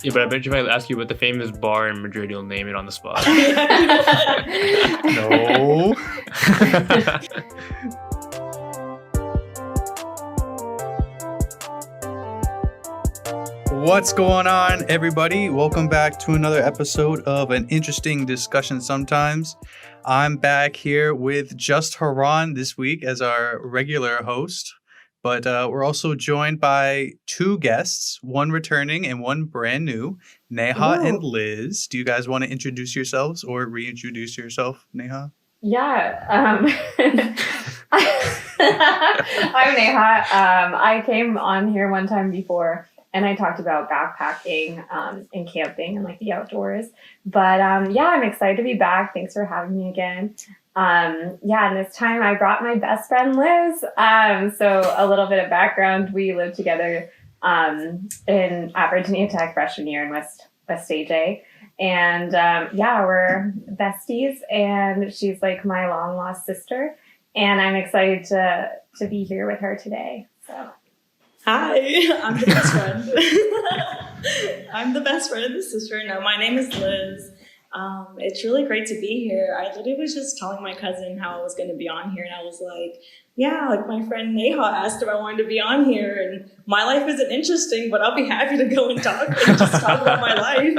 Yeah, but I bet you if I ask you what the famous bar in Madrid, you'll name it on the spot. No. What's going on, everybody? Welcome back to another episode of An Interesting Discussion Sometimes. I'm back here with just Haran this week as our regular host, but we're also joined by two guests, one returning and one brand new, Neha and Liz. Do you guys want to introduce yourselves or reintroduce yourself, Neha? Yeah. I'm Neha. I came on here one time before and I talked about backpacking and camping and like the outdoors. But yeah, I'm excited to be back. Thanks for having me again. And this time I brought my best friend Liz. So a little bit of background. We lived together at Virginia Tech freshman year in West AJ. And we're besties, and she's like my long lost sister. And I'm excited to be here with her today. So, hi, I'm the best friend. I'm the best friend of the sister. No, my name is Liz. It's really great to be here. I literally was just telling my cousin how I was going to be on here, and I was like, yeah, like my friend Neha asked if I wanted to be on here, and my life isn't interesting, but I'll be happy to go and talk and just talk about my life.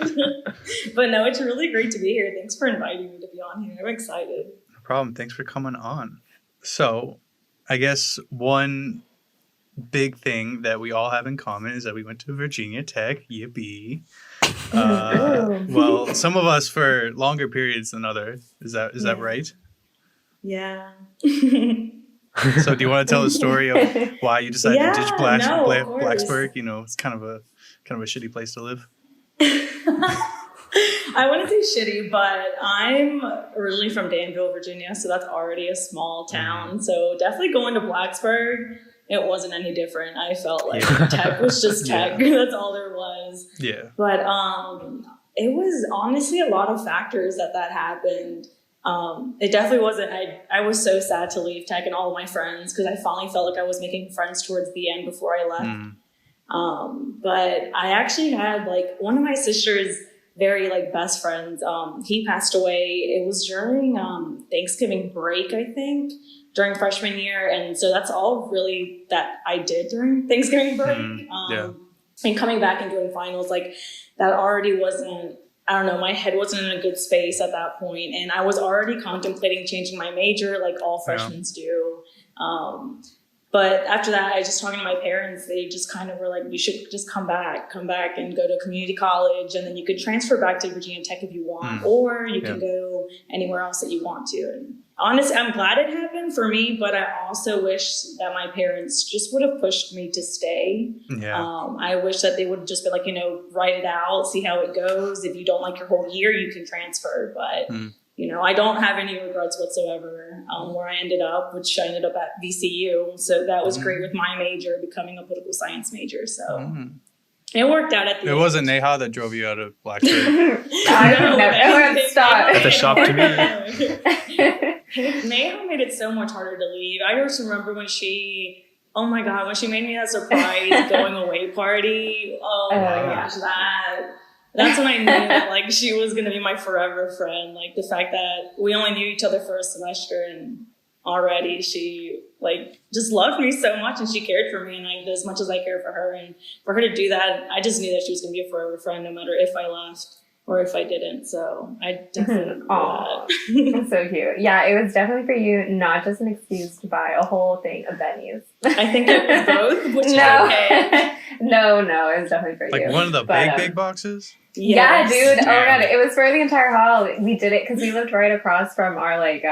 But no, it's really great to be here. Thanks for inviting me to be on here. I'm excited. No problem. Thanks for coming on. So, I guess one big thing that we all have in common is that we went to Virginia Tech. Yippee. Well, some of us for longer periods than others. Is that right? Yeah. So do you want to tell the story of why you decided to ditch Blacksburg? You know, it's kind of a shitty place to live. I wouldn't say shitty, but I'm originally from Danville, Virginia, so that's already a small town. So definitely going to Blacksburg, it wasn't any different. I felt like tech was just tech. Yeah. That's all there was. Yeah. But it was honestly a lot of factors that happened. It definitely wasn't. I was so sad to leave tech and all of my friends because I finally felt like I was making friends towards the end before I left. But I actually had like one of my sister's very like best friends. He passed away. It was during Thanksgiving break, I think, during freshman year. And so that's all really that I did during Thanksgiving break. And coming back and doing finals, like that already wasn't, I don't know, my head wasn't in a good space at that point. And I was already contemplating changing my major like all freshmen do. But after that, I just talking to my parents, they just kind of were like, you should just come back and go to community college. And then you could transfer back to Virginia Tech if you want, or you can go anywhere else that you want to. And honestly, I'm glad it happened for me, but I also wish that my parents just would have pushed me to stay. I wish that they would have just been like, write it out, see how it goes. If you don't like your whole year, you can transfer. But, I don't have any regrets whatsoever where I ended up, which I ended up at VCU. So that was great with my major, becoming a political science major. So it worked out at the end. It wasn't Neha that drove you out of Blacksburg. I don't know. Stop. That's a shock to me. Neha made it so much harder to leave. I just remember when she made me that surprise going away party. Oh my gosh, that's when I knew that like she was gonna be my forever friend. Like the fact that we only knew each other for a semester and already she like just loved me so much and she cared for me and I did as much as I cared for her. And for her to do that, I just knew that she was gonna be a forever friend no matter if I left or if I didn't. So I definitely that. That's so cute. Yeah, it was definitely for you, not just an excuse to buy a whole thing of venues. I think it was both, which is okay. No, it was definitely for you. Like one of the big boxes? Yes. Yeah, dude. Oh my God. It was for the entire hall. We did it because we lived right across from our like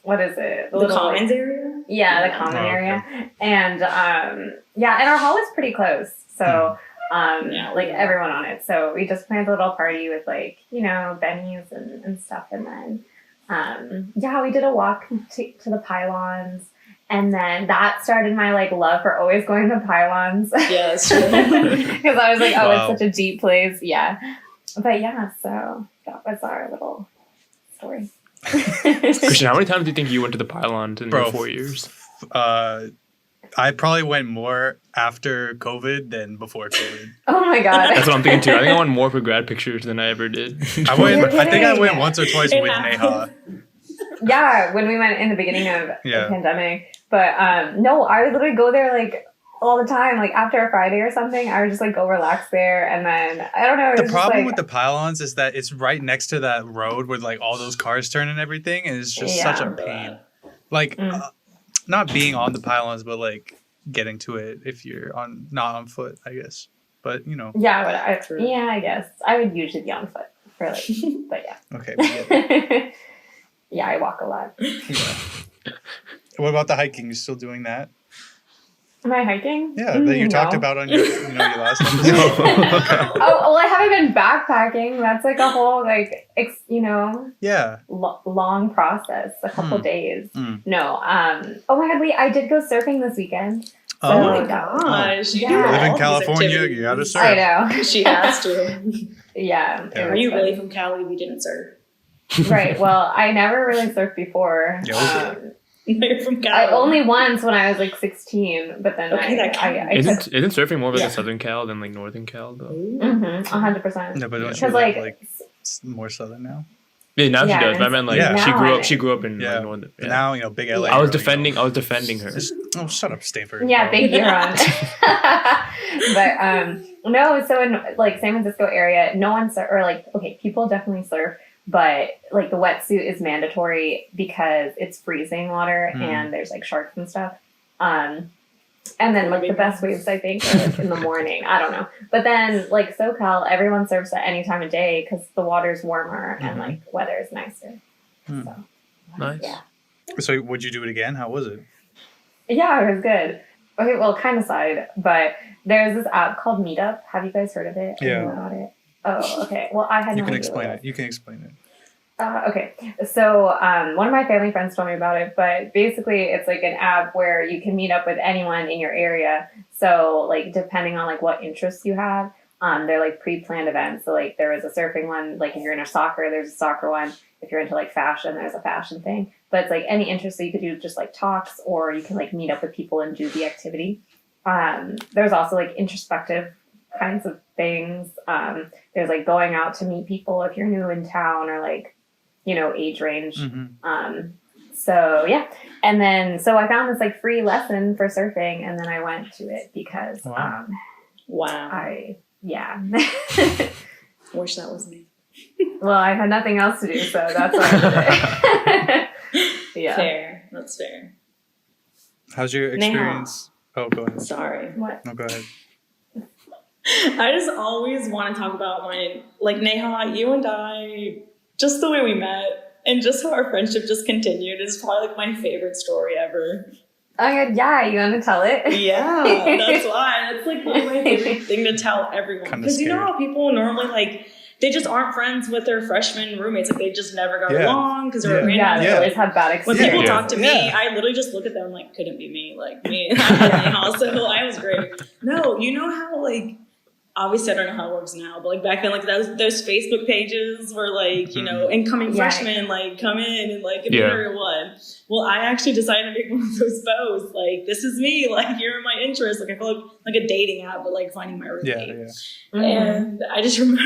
what is it? The commons area? Yeah, the common area. And and our hall is pretty close. So like everyone on it. So we just planned a little party with like, venues and stuff. And then we did a walk to the pylons. And then that started my like love for always going to the pylons. Yeah, that's true. Because I was like, it's such a deep place. Yeah. But so that was our little story. Christian, how many times do you think you went to the pylons in your 4 years? I probably went more after COVID than before COVID. Oh my god. That's what I'm thinking too. I think I went more for grad pictures than I ever did. I think I kidding. went once or twice It with happens. Neha. Yeah, when we went in the beginning of Yeah. the pandemic. But no, I would literally go there like all the time. Like after a Friday or something, I would just like go relax there, and then I don't know. The It was problem just, with the pylons is that it's right next to that road where like all those cars turn and everything, and it's just such a Yeah. pain. Like, Mm. not being on the pylons, but like getting to it if you're not on foot, I guess. But you know, True. I guess I would usually be on foot for like, but yeah. okay. We get it. Yeah, I walk a lot. Yeah. What about the hiking? You still doing that? Am I hiking? Yeah, that you talked No. about on your your last episode. Oh, well, I haven't been backpacking. That's like a whole like Yeah. long process, a couple Hmm. days. Mm. No, oh my god, wait, I did go surfing this weekend. Oh, Oh my So- gosh. You Yeah. do Live all live in these California, activities. you gotta surf. I know. She has to. Yeah. it Yeah. Are was you fun. really from Cali? We didn't surf. Right. Well, I never really surfed before. Yeah, You're from Cali. I only once when I was like 16, but then Okay, that I counts. took Isn't surfing more of like Yeah. a Southern Cal than like Northern Cal though? 100%. No, but don't you Because live like, like it's more southern now? Yeah, now Yeah, she does. But I meant like Yeah. she Now grew I- up. She grew up in Yeah. like Northern. But Yeah. now, big LA. I was you know. defending her. Oh, shut up, Stanford. yeah, bro. thank you, Ron. But no, so in like San Francisco area, no one or like okay, people definitely surf, but like the wetsuit is mandatory because it's freezing water Mm. and there's like sharks and stuff. And then like the best waves I think are like in the morning. I don't know, but then like SoCal, everyone surfs at any time of day because the water's warmer and Mhm. like weather is nicer. Mm. So Nice. yeah. So, would you do it again? How was it? Yeah, it was good. Okay, well, kind of side, but there's this app called Meetup. Have you guys heard of it? Yeah. Or know about it? Oh, okay. Well, I had You no can idea explain what it. You can explain it. Okay, so one of my family friends told me about it, but basically it's like an app where you can meet up with anyone in your area. So like depending on like what interests you have, they're like pre-planned events. So like there was a surfing one. Like if you're into soccer, there's a soccer one. If you're into like fashion, there's a fashion thing. But it's like any interest, so you could do just like talks, or you can like meet up with people and do the activity. There's also like introspective kinds of things. There's like going out to meet people if you're new in town, or like age range. Mm-hmm. So yeah. And then, so I found this like free lesson for surfing, and then I went to it because, Wow. Wow. yeah. Wish that was me. Well, I had nothing else to do, so that's why I did it. Yeah. Fair. That's fair. How's your experience? Oh, go ahead. Sorry. What? No, go ahead. I just always want to talk about like Neha, you and I, just the way we met and just how our friendship just continued is probably like my favorite story ever. Okay, yeah, you want to tell it? Yeah, that's why. That's like one of my favorite thing to tell everyone. Kinda Because you know scared. how people normally like, they just aren't friends with their freshman roommates. Like they just never got Yeah. along because they were Yeah. random. Yeah, Yeah. I always have bad When experiences. people Yeah. talk to me, Yeah. I literally just look at them like, couldn't be me, like me. Also, I was great. No, you know how like, obviously I don't know how it works now, but like back then, like those Facebook pages were like, you know, incoming Yeah. freshmen, like come in and like Yeah. area one. Well, I actually decided to make one of those posts. Like, this is me. Like, here are my interests. Like, I feel like a dating app, but like finding my roommate. Yeah. Mhm. And I just remember,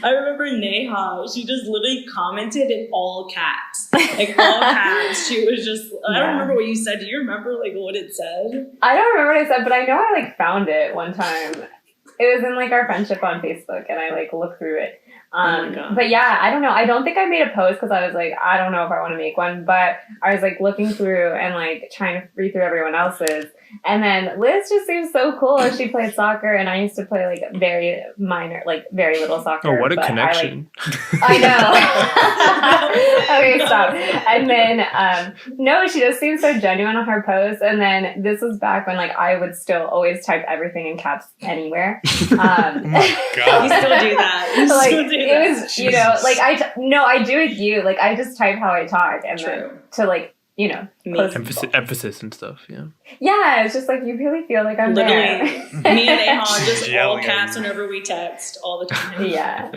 I remember Neha, she just literally commented in all caps. Like, all caps. She was just, I Yeah. don't remember what you said. Do you remember, like, what it said? I don't remember what I said, but I know I like found it one time. It was in like our friendship on Facebook, and I like looked through it. Oh my God. But yeah, I don't know. I don't think I made a post because I was like, I don't know if I want to make one. But I was like looking through and like trying to read through everyone else's. And then Liz just seems so cool. She played soccer, and I used to play like very minor, like very little soccer. Oh, what a but connection! I know. Okay, stop. And then, no, she just seems so genuine on her posts. And then this was back when like I would still always type everything in caps anywhere. Oh my You God. still do that. You Like still do it that. was, like I do with you. Like I just type how I talk, and then True. to like Me. close Emphasis and stuff. Yeah. Yeah, it's just like you really feel like I'm Literally, there. me and Ahan just all Yelling at caps you. whenever we text all the time. Yeah.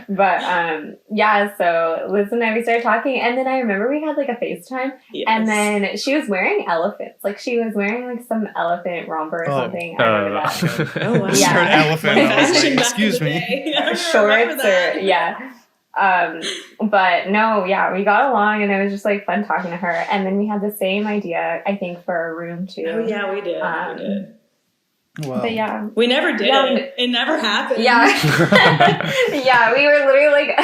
But yeah, so Liz and I, we started talking, and then I remember we had like a FaceTime, Yes. and then she was wearing elephants. Like she was wearing like some elephant romper or Oh. something. I remember that. Oh, wow. Just Yeah. heard elephant. My I was fashion like, back excuse in the me. day. I remember Shorts or that. yeah. But no, yeah, we got along, and it was just like fun talking to her. And then we had the same idea, I think, for a room too. Oh yeah, we did. Um, we did. Wow. But yeah. We never did Yeah, it. It never happened. Yeah. Yeah, we were literally like,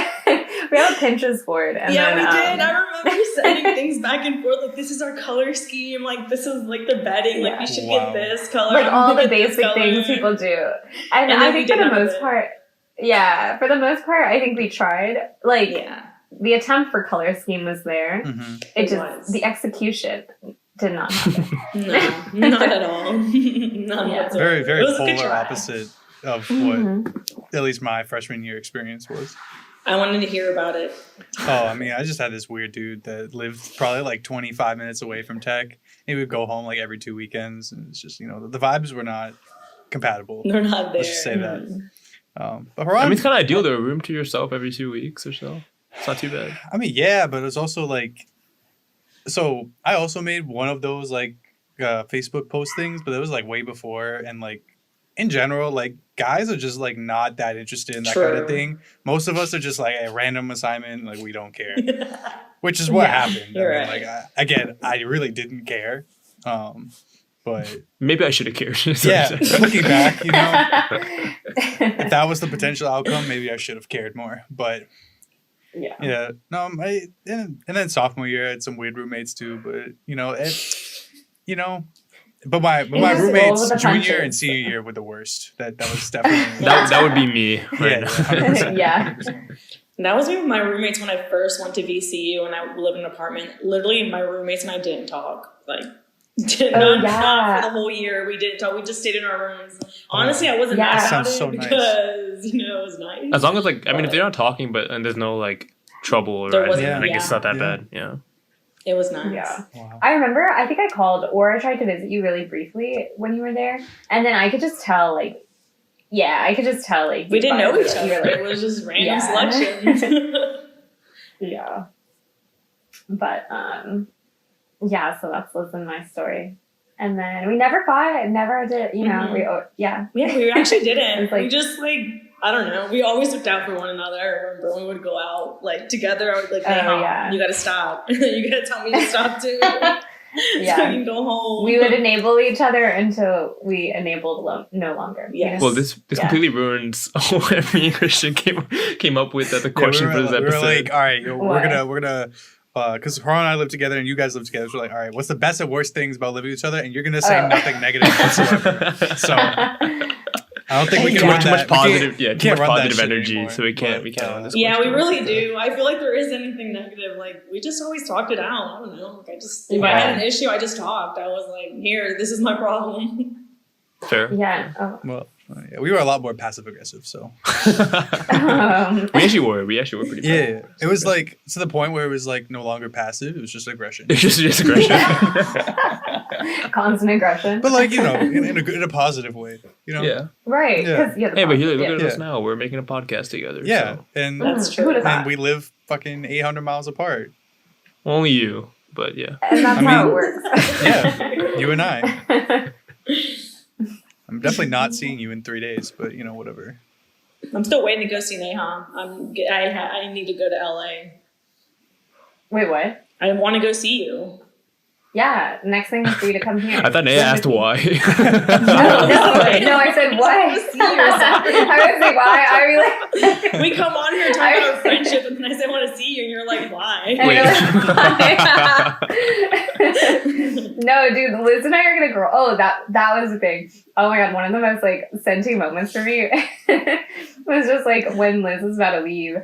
we have a Pinterest board. And Yeah, then, we did. I remember sending things back and forth. Like, this is our color scheme. Like, this is like the bedding. Like, we should Wow. get this color. like all we the get this basic color. things people do. And And I then we think for did the none of most it. part, yeah, for the most part, I think we tried. Like, Yeah. the attempt for color scheme was there. Mhm. It It just, was. the execution did not happen. No, not at all. None Yeah. whatsoever. Very, It very was a good polar try. opposite of what Mhm. at least my freshman year experience was. I wanted to hear about it. Oh, I mean, I just had this weird dude that lived probably like 25 minutes away from tech. He would go home like every 2 weekends, and it's just, the vibes were not compatible. They're not there. Let's just say that. But I Haran, mean, it's kind of ideal to have a room to yourself every 2 weeks or so. It's not too bad. yeah, but it's also like, so I also made one of those like Facebook post things, but it was like way before, and like in general, like guys are just like not that interested in that kind of True. thing. Most of us are just like a random assignment, like we don't care, which is what Yeah, happened. you're I mean, right. like again, I really didn't care, but Maybe I should have cared. yeah, looking back, if that was the potential outcome, maybe I should have cared more. But Yeah. yeah, no, and then sophomore year I had some weird roommates too. But but my just roll roommates with the junior punches. and senior year were the worst. That was definitely that would be me right now. 100%. Yeah. That was me with my roommates when I first went to VCU and I lived in an apartment. Literally, my roommates and I didn't talk. Like, not yeah. for the whole year. We didn't talk. We just stayed in our rooms. Honestly, I wasn't Yeah. mad That about sounds it so nice. because, it was nice. As long as if they're not talking, and there's no like trouble or There anything, wasn't- it's not that yeah. bad. Yeah. It was nice. Yeah. Wow. I remember, I think I called or I tried to visit you really briefly when you were there. And then I could just tell, I could just tell, We didn't know each you other. were, like, It was just random Yeah. selections. yeah. But, yeah, so that's Liz and my story. And then we never fought, never did, Mhm. yeah. Yeah, we actually didn't. It's like- we just I don't know. We always looked out for one another. I remember when we would go out together. I would hey, Oh, yeah. you gotta stop. You gotta tell me to stop too. So Yeah. you can go home. We would enable each other until we enabled no longer. you Yes. know? Well, this Yeah. completely ruins what me and Christian came up with at the Yeah, question for this we episode. were like, all right, Why? we're gonna. Because Haran and I live together and you guys live together, so we're like, all right, what's the best and worst things about living with each other? And you're gonna say Oh. nothing negative whatsoever. So I don't think we can too run much, that. positive, we too can't much run that positive shit energy, anymore, so we can't but, run this. Yeah, we question. really do. I feel like there is anything negative. We just always talked it out. I don't know. If I Yeah. had an issue, I just talked. I was like, here, this is my problem. Fair. Yeah. Oh. Well, yeah, we were a lot more passive aggressive, so We actually were pretty. yeah, it was like to the point where it was like no longer passive; it was just aggression. It's just aggression. Constant aggression. But like in a positive way, Yeah. Right. Yeah. 'cause, yeah, the Hey, but here, problem- look at Yeah. us now. We're making a podcast together. yeah, So. and That's true. Who would've thought? and we live fucking 800 miles apart. Only you, but yeah. And that's I how mean, it works. Yeah, you and I. I'm definitely not seeing you in 3 days, but whatever. I'm still waiting to go see Neha. I need to go to LA. Wait, what? I want to go see you. Yeah, next thing is for you to come here. I thought Naya asked why. No, I said what? I was like, why? I really. We come on here talking about our friendship, and then I say I want to see you, and you're like, why? And you're like, no, dude, Liz and I are gonna grow. Oh, that was a big. Oh my god, one of the most senti moments for me was just when Liz was about to leave,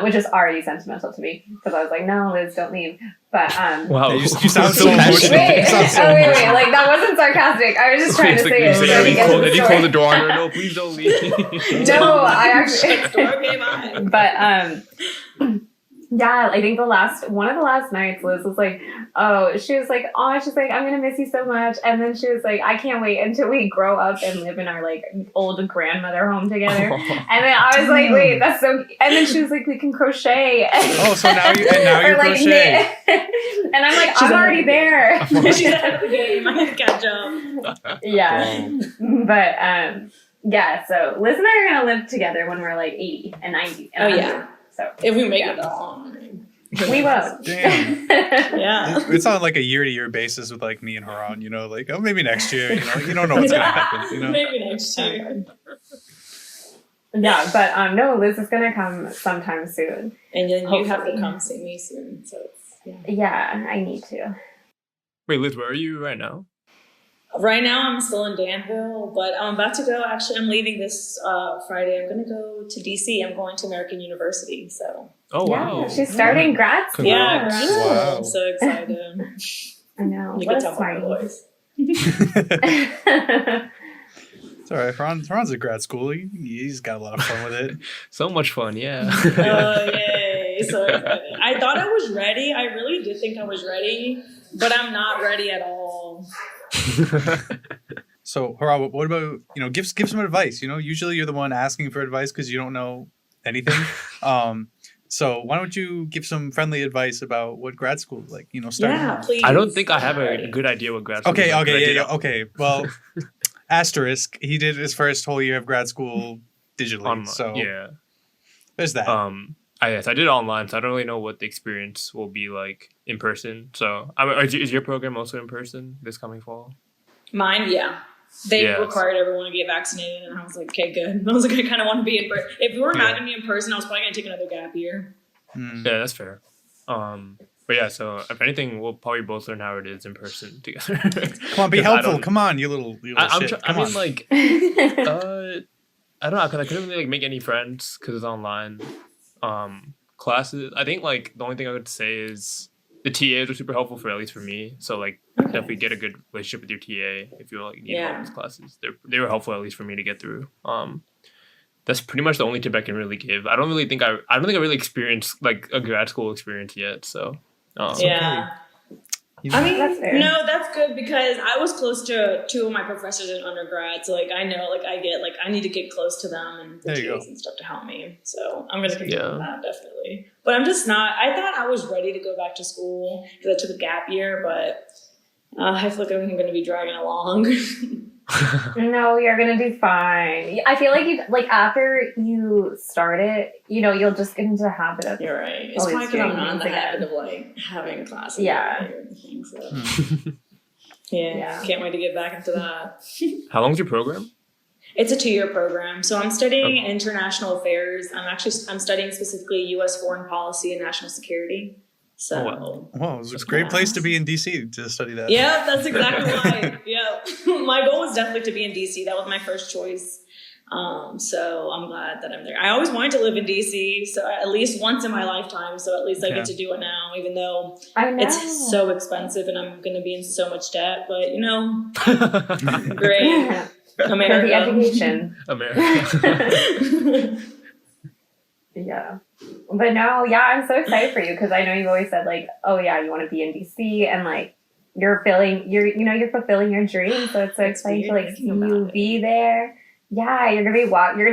which is already sentimental to me because I was like, no, Liz, don't leave. But Wow. Yeah, you sound so passionate. emotional. wait, You sound so wait, emotional. that wasn't sarcastic. I was just trying to say it. Say, so I did could get to the you story. close the door on her? No, please don't leave. No, I actually. Okay, bye. But Yeah, I think one of the last nights, Liz was like, she's like, I'm gonna miss you so much, and then she was like, I can't wait until we grow up and live in our like old grandmother home together. And then I was like, wait, that's so. And then she was like, we can crochet. Oh, so now you're like, crocheting. and I'm like, I'm already there. She's out of the game. I have to catch up. Yeah, but yeah. So Liz and I are gonna live together when we're like 80 and 90. And 100. So if we make it that long, we won't. Damn. Yeah, It's on like a year-to-year basis with like me and Haran. You know, like maybe next year. You don't know what's gonna happen. You know, maybe next year. Yeah, but no, Liz is gonna come sometime soon. And then you have to Hopefully. come see me soon. So it's, Yeah, I need to. Wait, Liz, where are you right now? Right now, I'm still in Danville, but I'm about to go. Actually, I'm leaving this Friday. I'm going to go to DC. I'm going to American University. So Oh, Yeah, wow. she's starting grad school. yeah, Congrats. cool. Wow. I'm so excited. I know. You What can a tell by my smart. voice. it's all right. Haran's at grad school. He's got a lot of fun with it. So much fun, yeah. Oh, yay. So excited. I thought I was ready. I really did think I was ready, but I'm not ready at all. So, Haran, what about give some advice? Usually you're the one asking for advice because you don't know anything. So why don't you give some friendly advice about what grad school is like? Starting. Yeah, off. please. I don't think I have a Alright. good idea what grad school Okay, is like, but I did- okay. Well, asterisk. He did his first whole year of grad school digitally. Online, So yeah. there's that. I did it online, so I don't really know what the experience will be like in person. So, is your program also in person this coming fall? Mine, yeah. They Yeah. required everyone to get vaccinated, and I was like, okay, good. I was like, I kind of want to be in person. If we were not Yeah. going to be in person, I was probably going to take another gap year. Hmm. Yeah, that's fair. But yeah, so if anything, we'll probably both learn how it is in person together. Come on, be 'Cause I helpful. don't- Come on, you little shit. I Come mean, on. like, I don't know, because I couldn't really make any friends because it's online. Classes, I think like the only thing I would say is the TAs were super helpful for at least for me. So like definitely get a good relationship with your TA if you like need help with classes. They were helpful at least for me to get through. That's pretty much the only tip I can really give. I don't think I really experienced like a grad school experience yet. So Yeah. You know, I mean, That's fair. no, that's good because I was close to two of my professors in undergrad. So, like, I know, like, I need to get close to them and the There you TAs go. and stuff to help me. So, I'm going to continue Yeah. with that, definitely. But I'm just not, I thought I was ready to go back to school because I took a gap year, but I feel like I'm going to be dragging along. No, you're gonna do fine. I feel like after you start it, you'll just get into the habit of You're right. It's Always probably because I'm doing not in the things habit again. of, like, having classes. Yeah. or anything, so. Hmm. Yeah, can't wait to get back into that. How long's your program? It's a 2-year program. So I'm studying international affairs. I'm studying specifically U.S. foreign policy and national security. So, Oh, wow. Well, it's a great place to be in DC to study that. yeah, that's exactly why. Yeah, my goal was definitely to be in DC. That was my first choice. So I'm glad that I'm there. I always wanted to live in DC, so at least once in my lifetime. So at least I Yeah. get to do it now, even though I know. it's so expensive and I'm going to be in so much debt. But great, For the America. education. America. Yeah. But no, yeah, I'm so excited for you because I know you've always said like, oh yeah, you want to be in DC and like you're fulfilling your dream. So it's so It's exciting to weird like see thinking about you it. be there. Yeah, you're gonna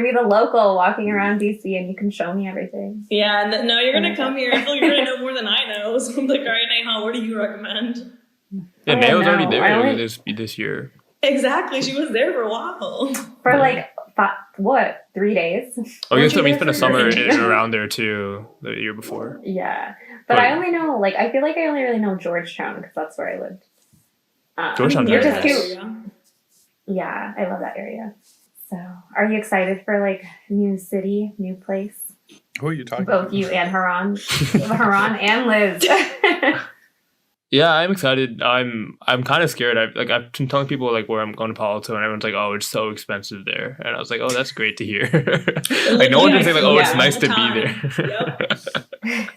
be the local walking around DC and you can show me everything. Yeah, and no, you're going to come here. I feel like you're going to know more than I know. So I'm like, all right, Neha, what do you recommend? Yeah, Oh, Naya was already no, there I only- this year. Exactly. She was there for a while. For Yeah. like 3 days? Oh, Weren't you you spent there a for summer nothing? around there too the year before. Yeah. But I only know I feel like I only really know Georgetown because that's where I lived. Georgetown's You're very just nice. cute. Yeah, I love that area. So, are you excited for like new city, new place? Who are you talking Both to? you and Haran, Haran and Liz. Yeah, I'm excited. I'm kind of scared. I've been telling people like where I'm going to Palo Alto, and everyone's like, "Oh, it's so expensive there," and I was like, "Oh, that's great to hear." Like no one can say like, "Oh, it's Yeah. nice to be there."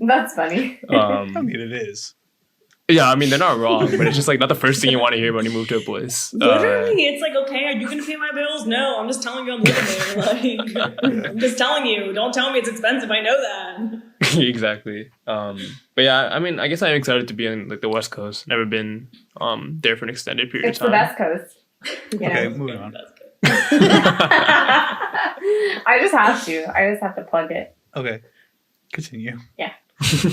That's funny. I mean, it is. Yeah, I mean they're not wrong, but it's just like not the first thing you want to hear when you move to a place. Literally, it's like, okay, are you going to pay my bills? No, I'm just telling you I'm living there. Like, I'm just telling you. Don't tell me it's expensive. I know that. Exactly. But yeah, I mean, I guess I'm excited to be on like the West Coast. Never been there for an extended period It's of the time. best coast. You Okay, know? moving on. That's good. I just have to plug it. Okay, continue. East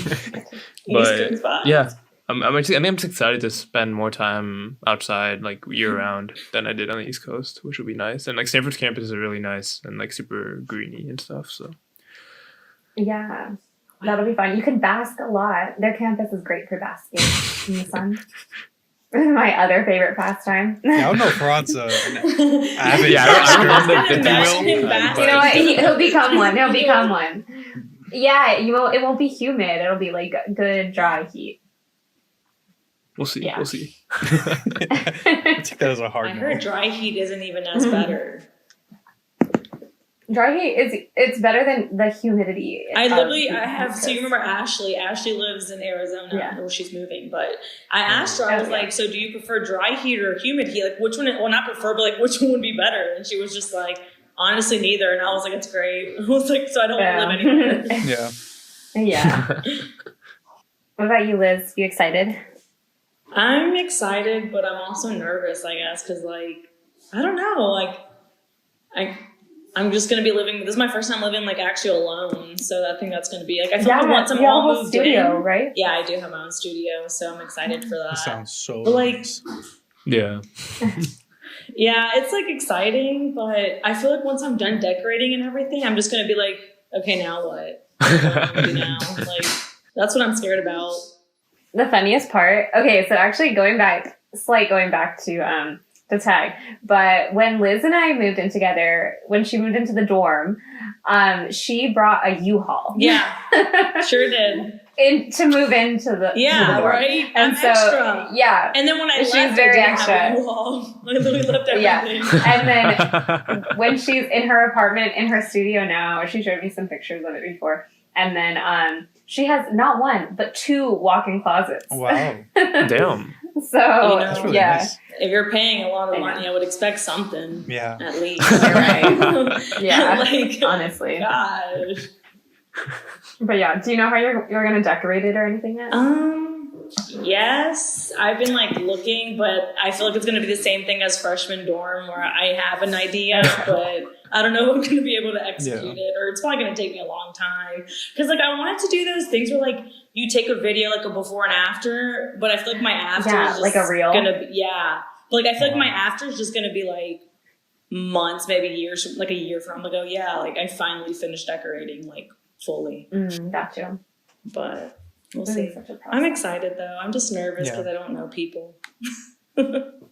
But Coast vibes. yeah, I think I'm just excited to spend more time outside, like year round, than I did on the East Coast, which would be nice. And like Stanford's campus is really nice and like super greeny and stuff. So Yeah, that'll be fun. You can bask a lot. Their campus is great for basking in the sun. My other favorite pastime. Yeah, I don't know if Ron's an avid Yeah, I don't know basker, the if imagine you him will. basking. You know what? He'll become one. He'll become one. Yeah, it won't be humid. It'll be like good dry heat. we'll see. Yeah. We'll see. I take that as a I hard heard no. dry heat isn't even as better. Dry heat it's better than the humidity. I of literally, the I have, so you East remember Ashley? Ashley lives in Arizona. Yeah. Well, she's moving, but I asked her, I was Oh, yeah. like, so do you prefer dry heat or humid heat? Like, which one, well, not prefer, but like, which one would be better? And she was just like, honestly, neither. And I was like, it's great. I was like, so I don't Yeah. live anywhere. Yeah. Yeah. What about you, Liz? You excited? I'm excited, but I'm also nervous, I guess, because like, I don't know, like, I'm just gonna be living. This is my first time living like actually alone, so I think that's gonna be like. I feel like once I'm you have a all whole moved studio, in, right? yeah, I do have my own studio, so I'm excited for that. That sounds so But, like, nice. Yeah. Yeah, it's like exciting, but I feel like once I'm done decorating and everything, I'm just gonna be like, okay, now what? You know, like that's what I'm scared about. The funniest part. Okay, so actually going back to the tag, but when Liz and I moved in together, when she moved into the dorm, she brought a U-Haul. Yeah, sure did. To move into the Yeah, to the dorm. right. And I'm so extra. yeah, And then when I She's left, very I didn't extra. have a U-Haul. I literally left Yeah. everything. and then when she's in her apartment in her studio now, she showed me some pictures of it before, and then she has not one but 2 walk-in closets. Wow. Damn. So That's really yeah, nice. If you're paying a lot I of know. money, I would expect something. Yeah. At least. You're right. Yeah, like, honestly. gosh. But yeah, do you know how you're gonna decorate it or anything yet? Yes, I've been like looking, but I feel like it's gonna be the same thing as freshman dorm, where I have an idea, but I don't know if I'm gonna be able to execute it, or it's probably gonna take me a long time. Because like I wanted to do those things where like you take a video like a before and after, but I feel like my after Yeah, is just like a reel. gonna be But like I feel like my after is just gonna be like months, maybe years, like a year from. I'm like, oh yeah, like I finally finished decorating like fully, Gotcha. but. We'll This is see. such a I'm process. excited though. I'm just nervous Yeah. because I don't know people.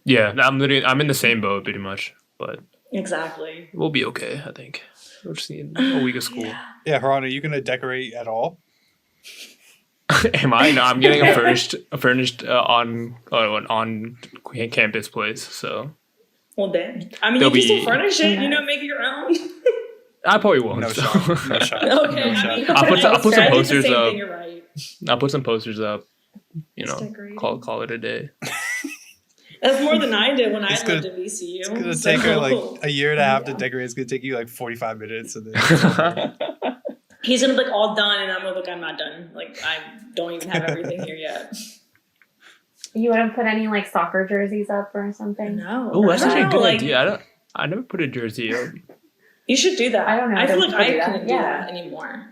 Yeah, I'm in the same boat pretty much, but Exactly. we'll be okay. I think we'll just need a week of school. Yeah, Haran, are you going to decorate at all? Am I? No, I'm getting a furnished on campus place. So Well, then. I mean, There'll you can be- still furnish it. Yeah. You know, make it your own. I probably won't. No so. shot. No shot. Okay. No I shot. mean, I'll put some I did the posters same up. thing, you're right. I'll put some posters up. You Just know, decorating. call it a day. That's more than I did when I It's lived gonna- at VCU. It's going to so- take her like a year and a half to Yeah. decorate. It's going to take you like 45 minutes. And then He's gonna be like all done, and I'm gonna look. I'm not done. Like I don't even have everything here yet. You wouldn't put any like soccer jerseys up or something? No. Oh, that's I actually a don't good know, like, idea. I never put a jersey up. You should do that. I don't know I feel if like I could I do that. couldn't do Yeah. that anymore.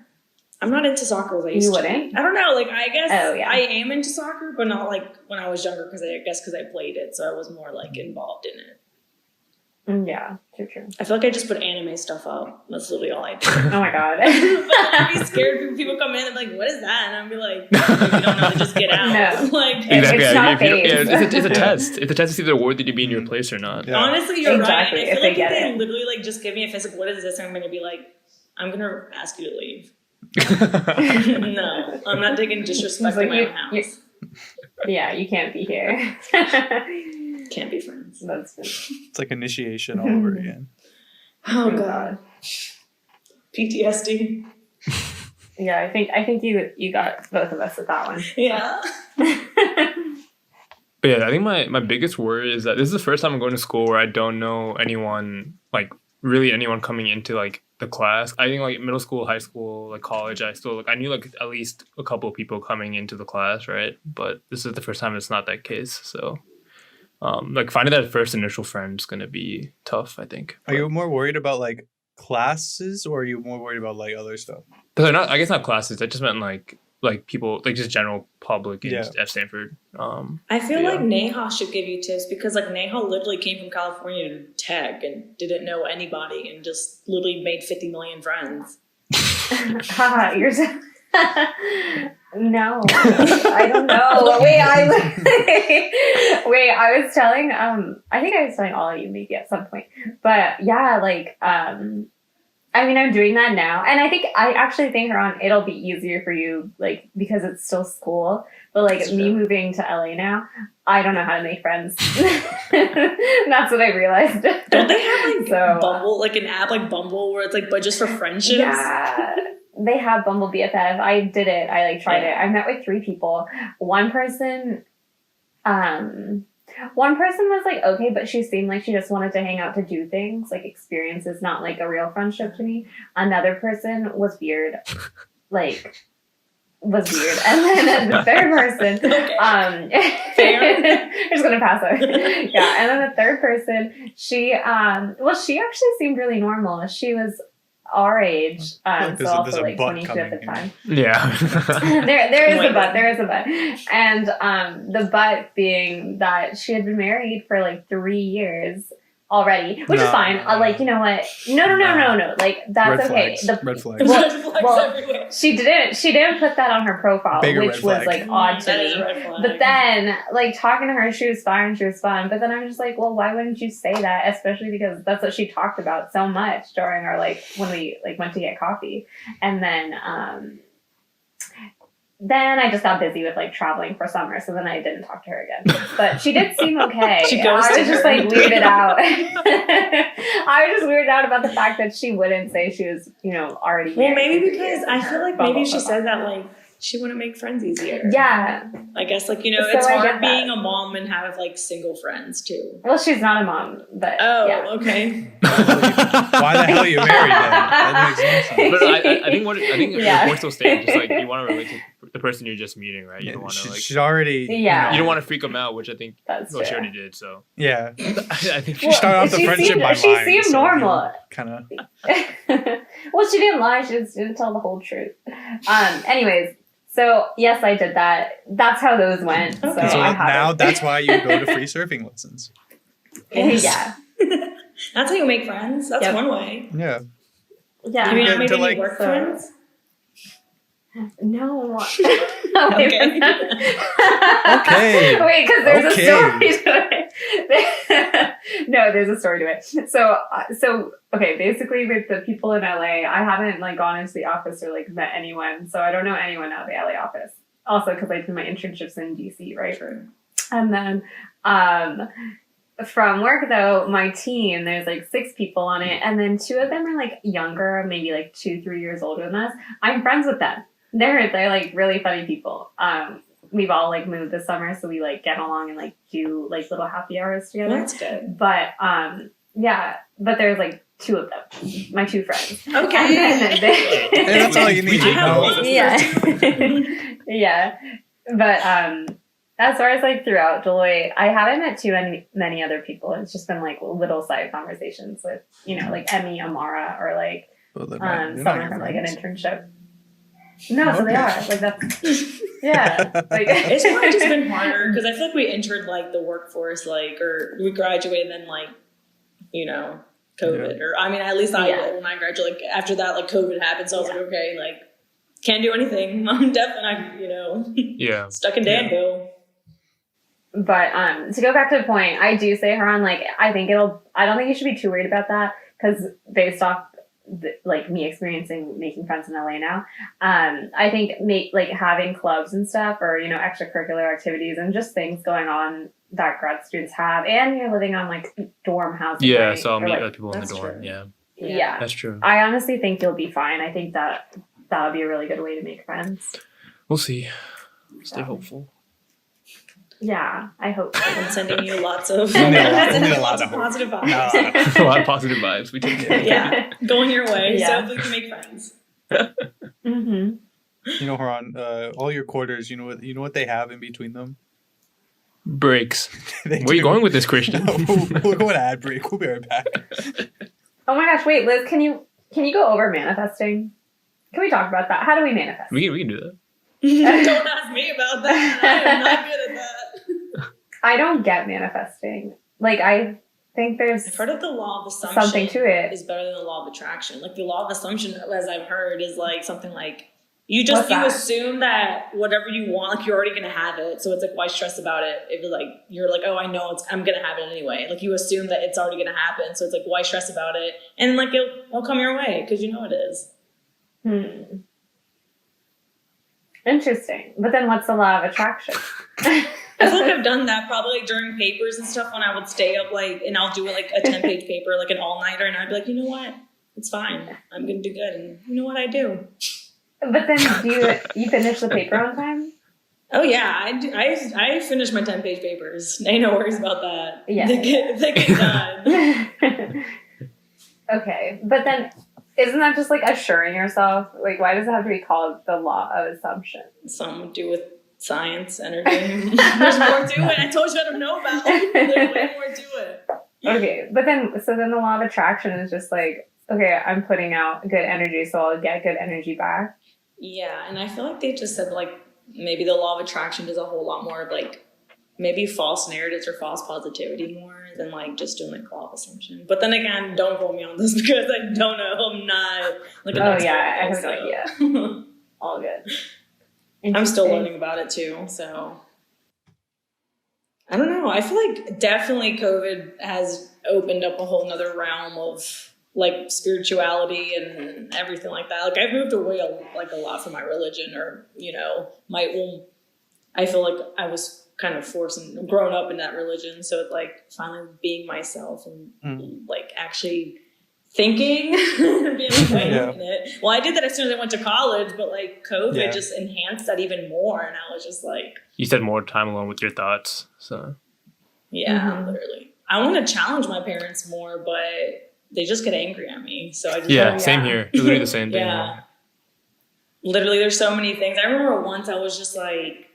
I'm not into soccer as I used You to. wouldn't? I don't know. Like I guess Oh, yeah. I am into soccer, but not like when I was younger because I played it, so I was more like involved in it. Yeah, true. I feel like I just put anime stuff up. That's literally all I do. Oh my god. But I'd be scared when people come in and be like, "What is that?" And I'd be like, "If you don't know, then just get out." No. Like Exactly. It's yeah, not if you don't- yeah, phased. it's a test. It's a test to see if they're worthy to be in your place or not. Yeah. honestly, you're Exactly, right. if And I they feel like get if they it. literally like just give me a physical, what is this? And I'm gonna be like, I'm gonna ask you to leave. No, I'm not taking disrespect It's like in my you- own house. you- Yeah, you can't be here. Can't be friends. That's good. it's like initiation all over again. Oh god. PTSD. Yeah, I think you got both of us with that one. Yeah. But yeah, I think my biggest worry is that this is the first time I'm going to school where I don't know anyone like really anyone coming into like the class. I think like middle school, high school, like college, I knew like at least a couple of people coming into the class, right? But this is the first time it's not that case. So like finding that first initial friend is gonna be tough, I think. Are you more worried about like classes, or are you more worried about like other stuff? They're not, I guess not classes. I just meant like people, like just general public at Stanford. I feel Yeah. like Neha should give you tips because like Neha literally came from California to tech and didn't know anybody and just literally made 50 million friends. Haha, you're so... No, I don't know. Wait, I was telling, I think I was telling all of you maybe at some point, but yeah, like, I mean, I'm doing that now, and I actually think, Ron, it'll be easier for you, like, because it's still school, but like That's me true. moving to LA now, I don't know how to make friends. That's what I realized. Don't they have like So, Bumble, like an app like Bumble where it's like, but just for friendships? yeah. They have Bumble BFF. I did it. I like tried it. I met with 3 people. One person was like okay, but she seemed like she just wanted to hang out to do things, like experiences, not like a real friendship to me. Another person was weird. And then the third person, Fair. I'm just gonna pass over. Yeah, and then the third person, she actually seemed really normal. She was our age, so there's also a like butt 22 at the coming time. Yeah. there is a but, and the but being that she had been married for like 3 years already, which is No. fine. Like, you know what? No. Like, that's Red okay. flags. Red flags. Red flags well, everywhere. She didn't put that on her profile, Bigger which red was flag. like odd to That is me. a red flag. But then, like, talking to her, she was fine, she was fun. But then I'm just like, well, why wouldn't you say that? Especially because that's what she talked about so much during our, like, when we, like, went to get coffee. And then I just got busy with, like, traveling for summer, so then I didn't talk to her again. But she did seem okay. She I ghosted was just, her. like, weirded out. I was just weirded out about the fact that she wouldn't say she was, you know, already Well, married maybe for 3 because years I in feel her like Bumble maybe she profile. said that like she wouldn't make friends easier. Yeah. I guess like, you know, So it's I hard get that. being a mom and have like single friends too. Well, she's not a mom, but Oh, yeah. okay. Why the hell are you married then? That makes no sense. But I think Yeah. your point still stands. Just like you want to relate to the person you're just meeting, right? You don't want to like She's already. Yeah. you don't want to freak them out, which I think That's well, she true. already did. So Yeah. I think She started off the she friendship seemed- by she lying. seemed normal. Kind of. Well, she didn't lie. She just didn't tell the whole truth. Anyways, so yes, I did that. That's how those went. So, Okay. So I have now it. that's why you go to free surfing lessons. Yes. Yeah. That's how you make friends. That's Yep. one way. Yeah. Yeah. Have you get not made to, any like, work so- friends? No. Okay. Okay. Wait, because there's Okay. a story to it. No, there's a story to it. So okay, basically with the people in LA, I haven't like gone into the office or like met anyone, so I don't know anyone out of the LA office. Also, because I did my internships in DC, right? And then from work though, my team, there's like 6 people on it, and then 2 of them are like younger, maybe like 2-3 years older than us. I'm friends with them. They're like really funny people. We've all like moved this summer, so we like get along and like do like little happy hours together. That's good. But yeah, but there's like 2 of them, my 2 friends. Okay. And then Hey, that's all you need. I have No. one. yeah. Yeah. But as far as like throughout Deloitte, I haven't met too many other people. It's just been like little side conversations with, you know, like Emmy, Amara, or like Well, they're not your someone from like an friends. internship. No, so they Okay. are. Like that's yeah. Like It's probably just been harder because I feel like we entered like the workforce, like, or we graduated and then like, you know, COVID, or I mean, at least I Yeah. did when I graduated. Like after that, like COVID happened, so I was Yeah. like, okay, like can't do anything. I'm definitely not, you know, yeah. stuck in Danville. But to go back to the point, I do say, Haran, like I don't think you should be too worried about that, because based off like me experiencing making friends in LA now, I think like having clubs and stuff, or you know, extracurricular activities and just things going on that grad students have, and you're living on like dorm housing. Yeah, right? so I'll Or, meet like, other people in the that's dorm. true. Yeah, yeah. that's true. I honestly think you'll be fine. I think that would be a really good way to make friends. We'll see. Stay Yeah. hopeful. Yeah, I hope so. I'm sending you lots of We need a lot of hope. positive No, vibes. A lot of positive vibes. We take it. Yeah, going your way. Yeah. So we can make friends. Mm-hmm. You know, Haran, all your quarters, you know what they have in between them? Breaks. They Where are you do. going with this, Christian? No, we're going to ad break. We'll be right back. Oh my gosh, wait, Liz, can you go over manifesting? Can we talk about that? How do we manifest? we can do that. Don't ask me about that. I am not good at that. I don't get manifesting. Like, I think there's I've heard of the law of assumption. something to it. Is better than the law of attraction. Like the law of assumption, as I've heard, is like something like you What's that? assume that whatever you want, like you're already gonna have it. So it's like, why stress about it? If like you're like, oh, I know I'm gonna have it anyway. Like you assume that it's already gonna happen. So it's like, why stress about it? And like it'll come your way because you know it is. Interesting. But then what's the law of attraction? I feel like I've done that probably like during papers and stuff when I would stay up like, and I'll do like a 10-page paper, like an all-nighter, and I'd be like, you know what? It's fine. I'm gonna do good. And you know what I do? But then do you finish the paper on time? Oh yeah, I do. I finished my 10-page papers. Ain't no worries about that. Yeah. They get done. Okay. But then isn't that just like assuring yourself? Like, why does it have to be called the law of assumption? Something to do with science, energy. There's more to it. I told you I don't know about. There's way more to it. Okay. But then the law of attraction is just like, okay, I'm putting out good energy, so I'll get good energy back. Yeah, and I feel like they just said like maybe the law of attraction does a whole lot more of like maybe false narratives or false positivity more than like just doing like law of assumption. But then again, don't quote me on this because I don't know. I'm not like an Oh yeah, I have expert, no so. idea. All good. I'm still Interesting. learning about it too, so I don't know. I feel like definitely COVID has opened up a whole nother realm of like spirituality and everything like that. Like I've moved away a lot from my religion, or I feel like I was kind of forced and grown up in that religion, so it's like finally being myself and like actually thinking and being away in it. Well, I did that as soon as I went to college, but like COVID just enhanced that even more, and I was just like, You said more time alone with your thoughts. So yeah, literally. I want to challenge my parents more, but they just get angry at me. So I just same here. Literally the same thing. yeah. Literally, there's so many things. I remember once I was just like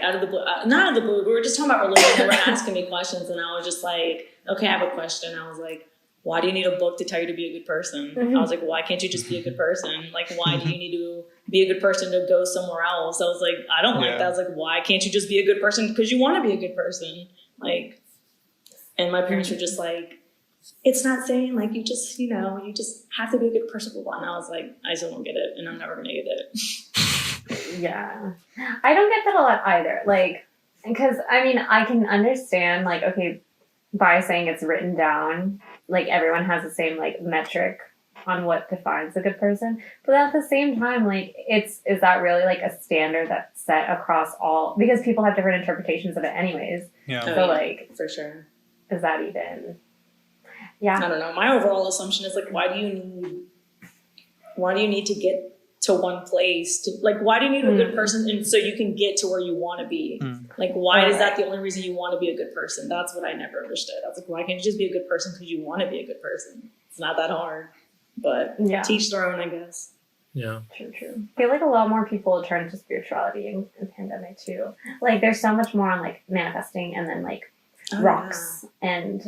out of the blue, not out of the blue. We were just talking about religion. They were asking me questions, and I was just like, okay, I have a question. I was like, why do you need a book to tell you to be a good person? I was like, why can't you just be a good person? Like, why do you need to be a good person to go somewhere else? I was like, I don't like that. I was like, why can't you just be a good person? Because you want to be a good person. Like, and my parents were just like, it's not saying like you just have to be a good person for one. I was like, I still don't get it, and I'm never gonna get it. Yeah. I don't get that a lot either. Like, because I mean, I can understand like, okay, by saying it's written down, like everyone has the same like metric on what defines a good person. But at the same time, like is that really like a standard that's set across all, because people have different interpretations of it anyways. Yeah. So like, for sure. is that even, yeah. I don't know. My overall assumption is like, why do you need to get to one place to like, why do you need a good person and so you can get to where you want to be? Like, why is that the only reason you want to be a good person? That's what I never understood. I was like, why can't you just be a good person because you want to be a good person? It's not that hard, but teach their own, I guess. Yeah. True. I feel like a lot more people turn to spirituality in pandemic too. Like there's so much more on like manifesting and then like rocks and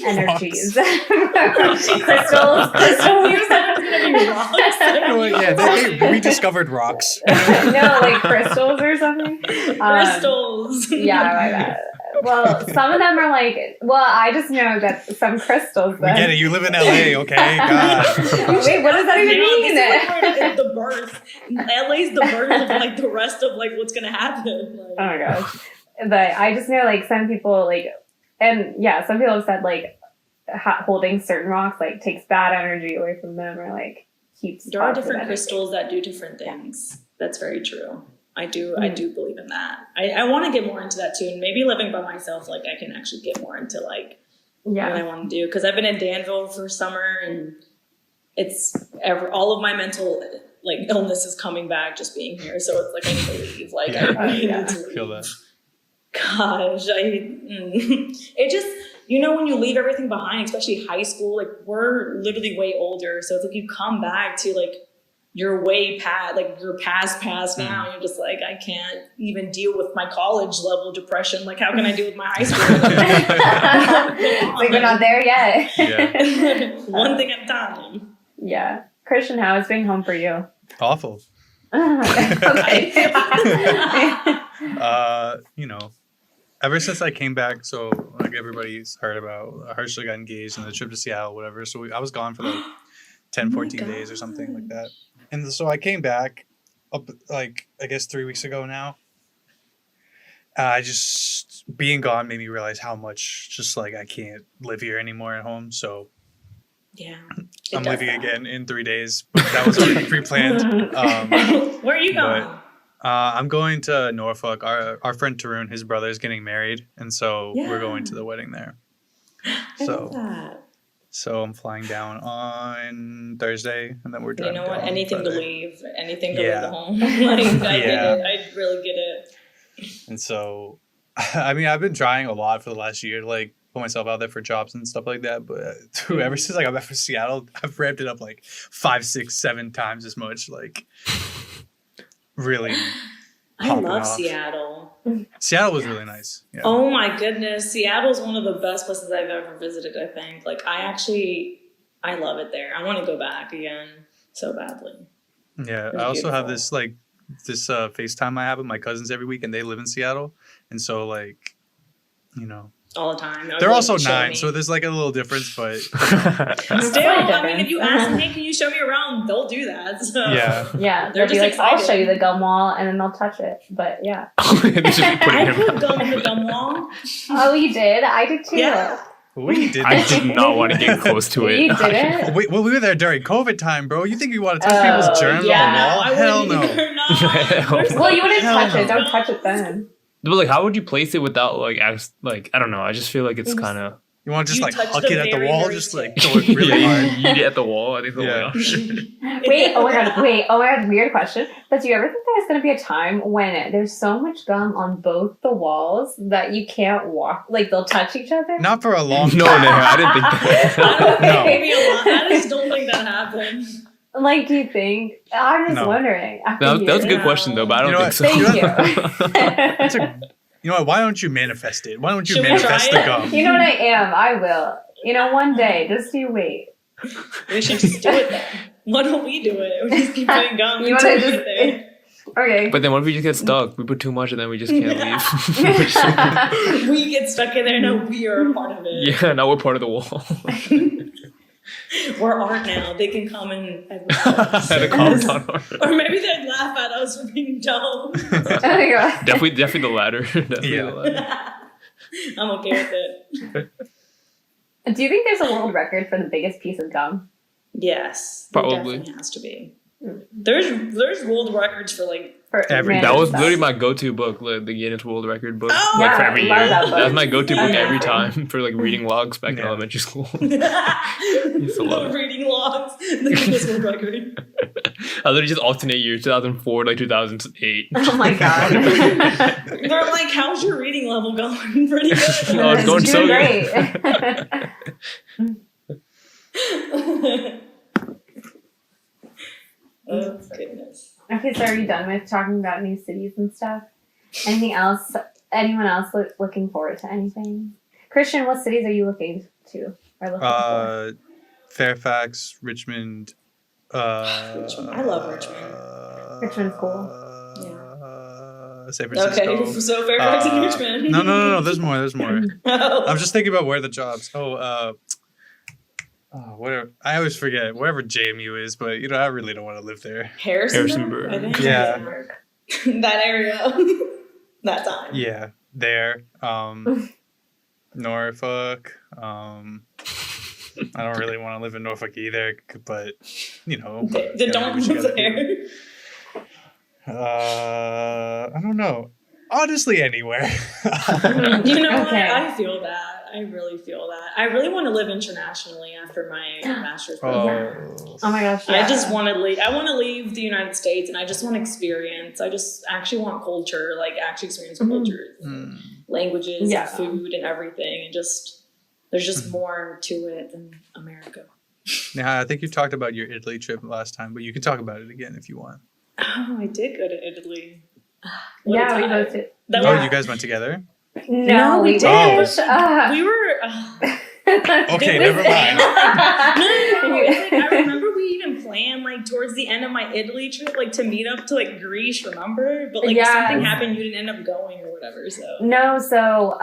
energies. crystals. They rediscovered rocks. No, like crystals or something. Crystals. Yeah, my bad. Well, some of them are like, I just know that some crystals. We get it. You live in LA, okay? God. Wait, what does that even mean? Like the birth. LA's the birth of like the rest of like what's gonna happen. Like, oh my gosh. But I just know like some people like, and yeah, some people have said like holding certain rocks like takes bad energy away from them or like keeps. There are different crystals that do different things. That's very true. I do believe in that. I want to get more into that too, and maybe living by myself, like I can actually get more into like what I want to do. Because I've been in Danville for summer, and it's all of my mental like illness is coming back just being here. So it's like I need to leave. Like I need to leave. Feel that. Gosh, it just, when you leave everything behind, especially high school, like we're literally way older. So it's like you come back to like, you're way past, like you're past now. And you're just like, I can't even deal with my college level depression. Like, how can I deal with my high school? Like we're not there yet. Yeah. One thing at a time. Yeah. Christian, how is being home for you? Awful. Okay. Ever since I came back, so like everybody's heard about, Herschel got engaged and the trip to Seattle, whatever. So I was gone for like 10, 14 days or something like that. And so I came back up like, I guess 3 weeks ago now. I just, being gone made me realize how much just like I can't live here anymore at home. So Yeah. I'm leaving again in 3 days, but that was already pre-planned. Where are you going? I'm going to Norfolk. Our friend Tarun, his brother, is getting married, and so we're going to the wedding there. I love that. So I'm flying down on Thursday, and then we're driving. You know what? down Anything to Friday. leave. Anything to Yeah. leave home. Like, I get Yeah. it. I really get it. And so, I mean, I've been trying a lot for the last year to like put myself out there for jobs and stuff like that. But ever since I got back from Seattle, I've ramped it up like 5, 6, 7 times as much. Like, really. I popping love off. Seattle. Seattle was really nice. Yeah. Oh my goodness. Seattle's one of the best places I've ever visited, I think. Like, I love it there. I want to go back again so badly. Yeah, It's I also have beautiful. this FaceTime I have with my cousins every week, and they live in Seattle, and so like, All the time. they're also Show 9, me. so there's like a little difference, but Still, Slight I mean, if difference. you ask them, hey, can you show me around? They'll do that. So. yeah, Yeah, They're they'll be just like, I'll excited. show you the gum wall, and then they'll touch it. But yeah. They just be putting I it in put my gum in mouth. the gum wall. Oh, you did? I did too. Yeah. we did. I did not want to get close to it. You didn't? we were there during COVID time, bro. You think we want to touch Oh, people's germs yeah, on the wall? I Hell wouldn't no. either, no. Well, you wouldn't Hell touch it. no. Don't touch it then. But like, how would you place it without like, I don't know. I just feel like it's You just- kind of You want to just You like touched huck the it at the very, wall, very just like tip. throw it really yeah, hard. you eat it at the wall. I think. Yeah. Wait, oh my god, weird question. But do you ever think there's going to be a time when there's so much gum on both the walls that you can't walk, like they'll touch each other? Not for a long No, time. I didn't think I that. don't think No. maybe a lot. I just don't think that happened. Like, do you think? I'm just No. wondering. That was a good Yeah. question though, but I don't You know think what? so. Thank you. You know what? Why don't you manifest it? Why don't you Should we manifest try the it? gum? You know what I am? I will. One day. Just you wait. We should just do it then. Why don't we do it? We just keep putting gum You until wanna we just- get there. Okay. But then what if we just get stuck? We put too much and then we just can't leave. We get stuck in there. No, we are a part of it. Yeah, now we're part of the wall. We're art now. They can come and The comment on our- or maybe they'd laugh at us for being dumb. Oh my god. Definitely the latter. Definitely Yeah. the latter. I'm okay with it. Do you think there's a world record for the biggest piece of gum? Yes, there Probably. definitely has to be. There's world records for like. For Every- random That was stuff? literally my go-to book, like, the Guinness World Record book. Oh! Like Yeah, for every I love year. that book. That was my go-to book every Amazing. time for like reading logs back in Yeah. elementary school. Used to love it. Reading logs. The Guinness World Record. I literally just alternate years, 2004 to like 2008. Oh my god. They're like, "How's your reading level going?" Pretty good. Oh, it's going so good. Oh goodness. Okay, so are you done with talking about new cities and stuff? Anything else? Anyone else looking forward to anything? Christian, what cities are you looking to? Or looking for? Fairfax, Richmond. Richmond. I love Richmond. Richmond's cool. San Francisco. Okay, so Fairfax and Uh, Richmond. No. There's more. There's more. Oh. I'm just thinking about where the jobs. Whatever. I always forget wherever JMU is, but I really don't want to live there. Harrisonburg. I think. Yeah. That area. That time. Yeah, there. Norfolk. I don't really want to live in Norfolk either, but Then gotta don't do what you live gotta there. do. I don't know. Honestly, anywhere. You know what? Okay. I feel that. I really feel that. I really want to live internationally after my master's program. Oh my gosh, yeah. I just want to leave. I want to leave the United States, and I just want experience. I just actually want culture, like actually experience culture. Mm. languages Yeah. and food and everything, and just there's just more to it than America. Yeah, I think you talked about your Italy trip last time, but you can talk about it again if you want. Oh, I did go to Italy. What a Yeah, we time. both did. That Oh, was- you guys went together? No, we we did. wish. we were. Okay, It never was- mind. No, it's like, I remember we even planned like towards the end of my Italy trip, like to meet up to like Greece. Remember, but like Yes. something happened, you didn't end up going or whatever. So No, so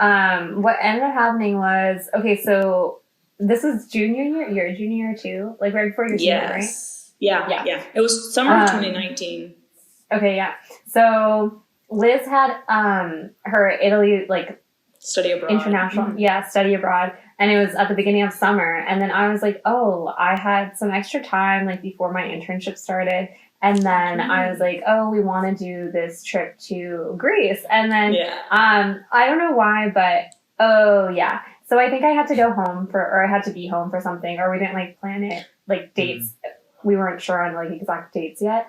what ended up happening was, okay, so this was junior year, your junior year too, like right before your senior, right? yes, yeah, Yeah. yeah. It was summer of Um, 2019. Okay, yeah. So Liz had her Italy like Study abroad. international, Mhm. study abroad, and it was at the beginning of summer. And then I was like, oh, I had some extra time like before my internship started, and then I was like, oh, we want to do this trip to Greece, and then Yeah. I don't know why, but oh yeah. So I think I had to go home or I had to be home for something, or we didn't like plan it, like dates. We weren't sure on like exact dates yet.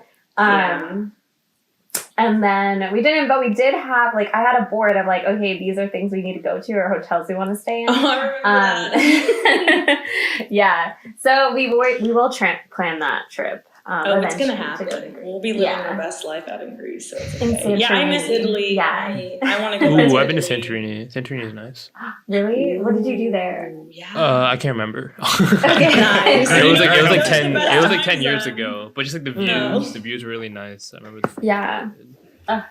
And then we didn't, but we did have like I had a board of like, okay, these are things we need to go to or hotels we want to stay in. Oh, I remember that. Yeah. So we will plan that trip. Oh, it's gonna eventually to go to happen. Greece. We'll be living Yeah. our best life out in Greece. So it's In okay. Yeah, I miss Santorini. Italy. Yeah. I want to go. back Ooh, I've been to Italy. Santorini. Santorini is nice. Really? What did you do there? Ooh, yeah. I can't remember. Okay. Nice. It was like Those are 10. the It was like best 10 years times, ago. But just like the views, No. the views were really nice. I remember. The food. Yeah.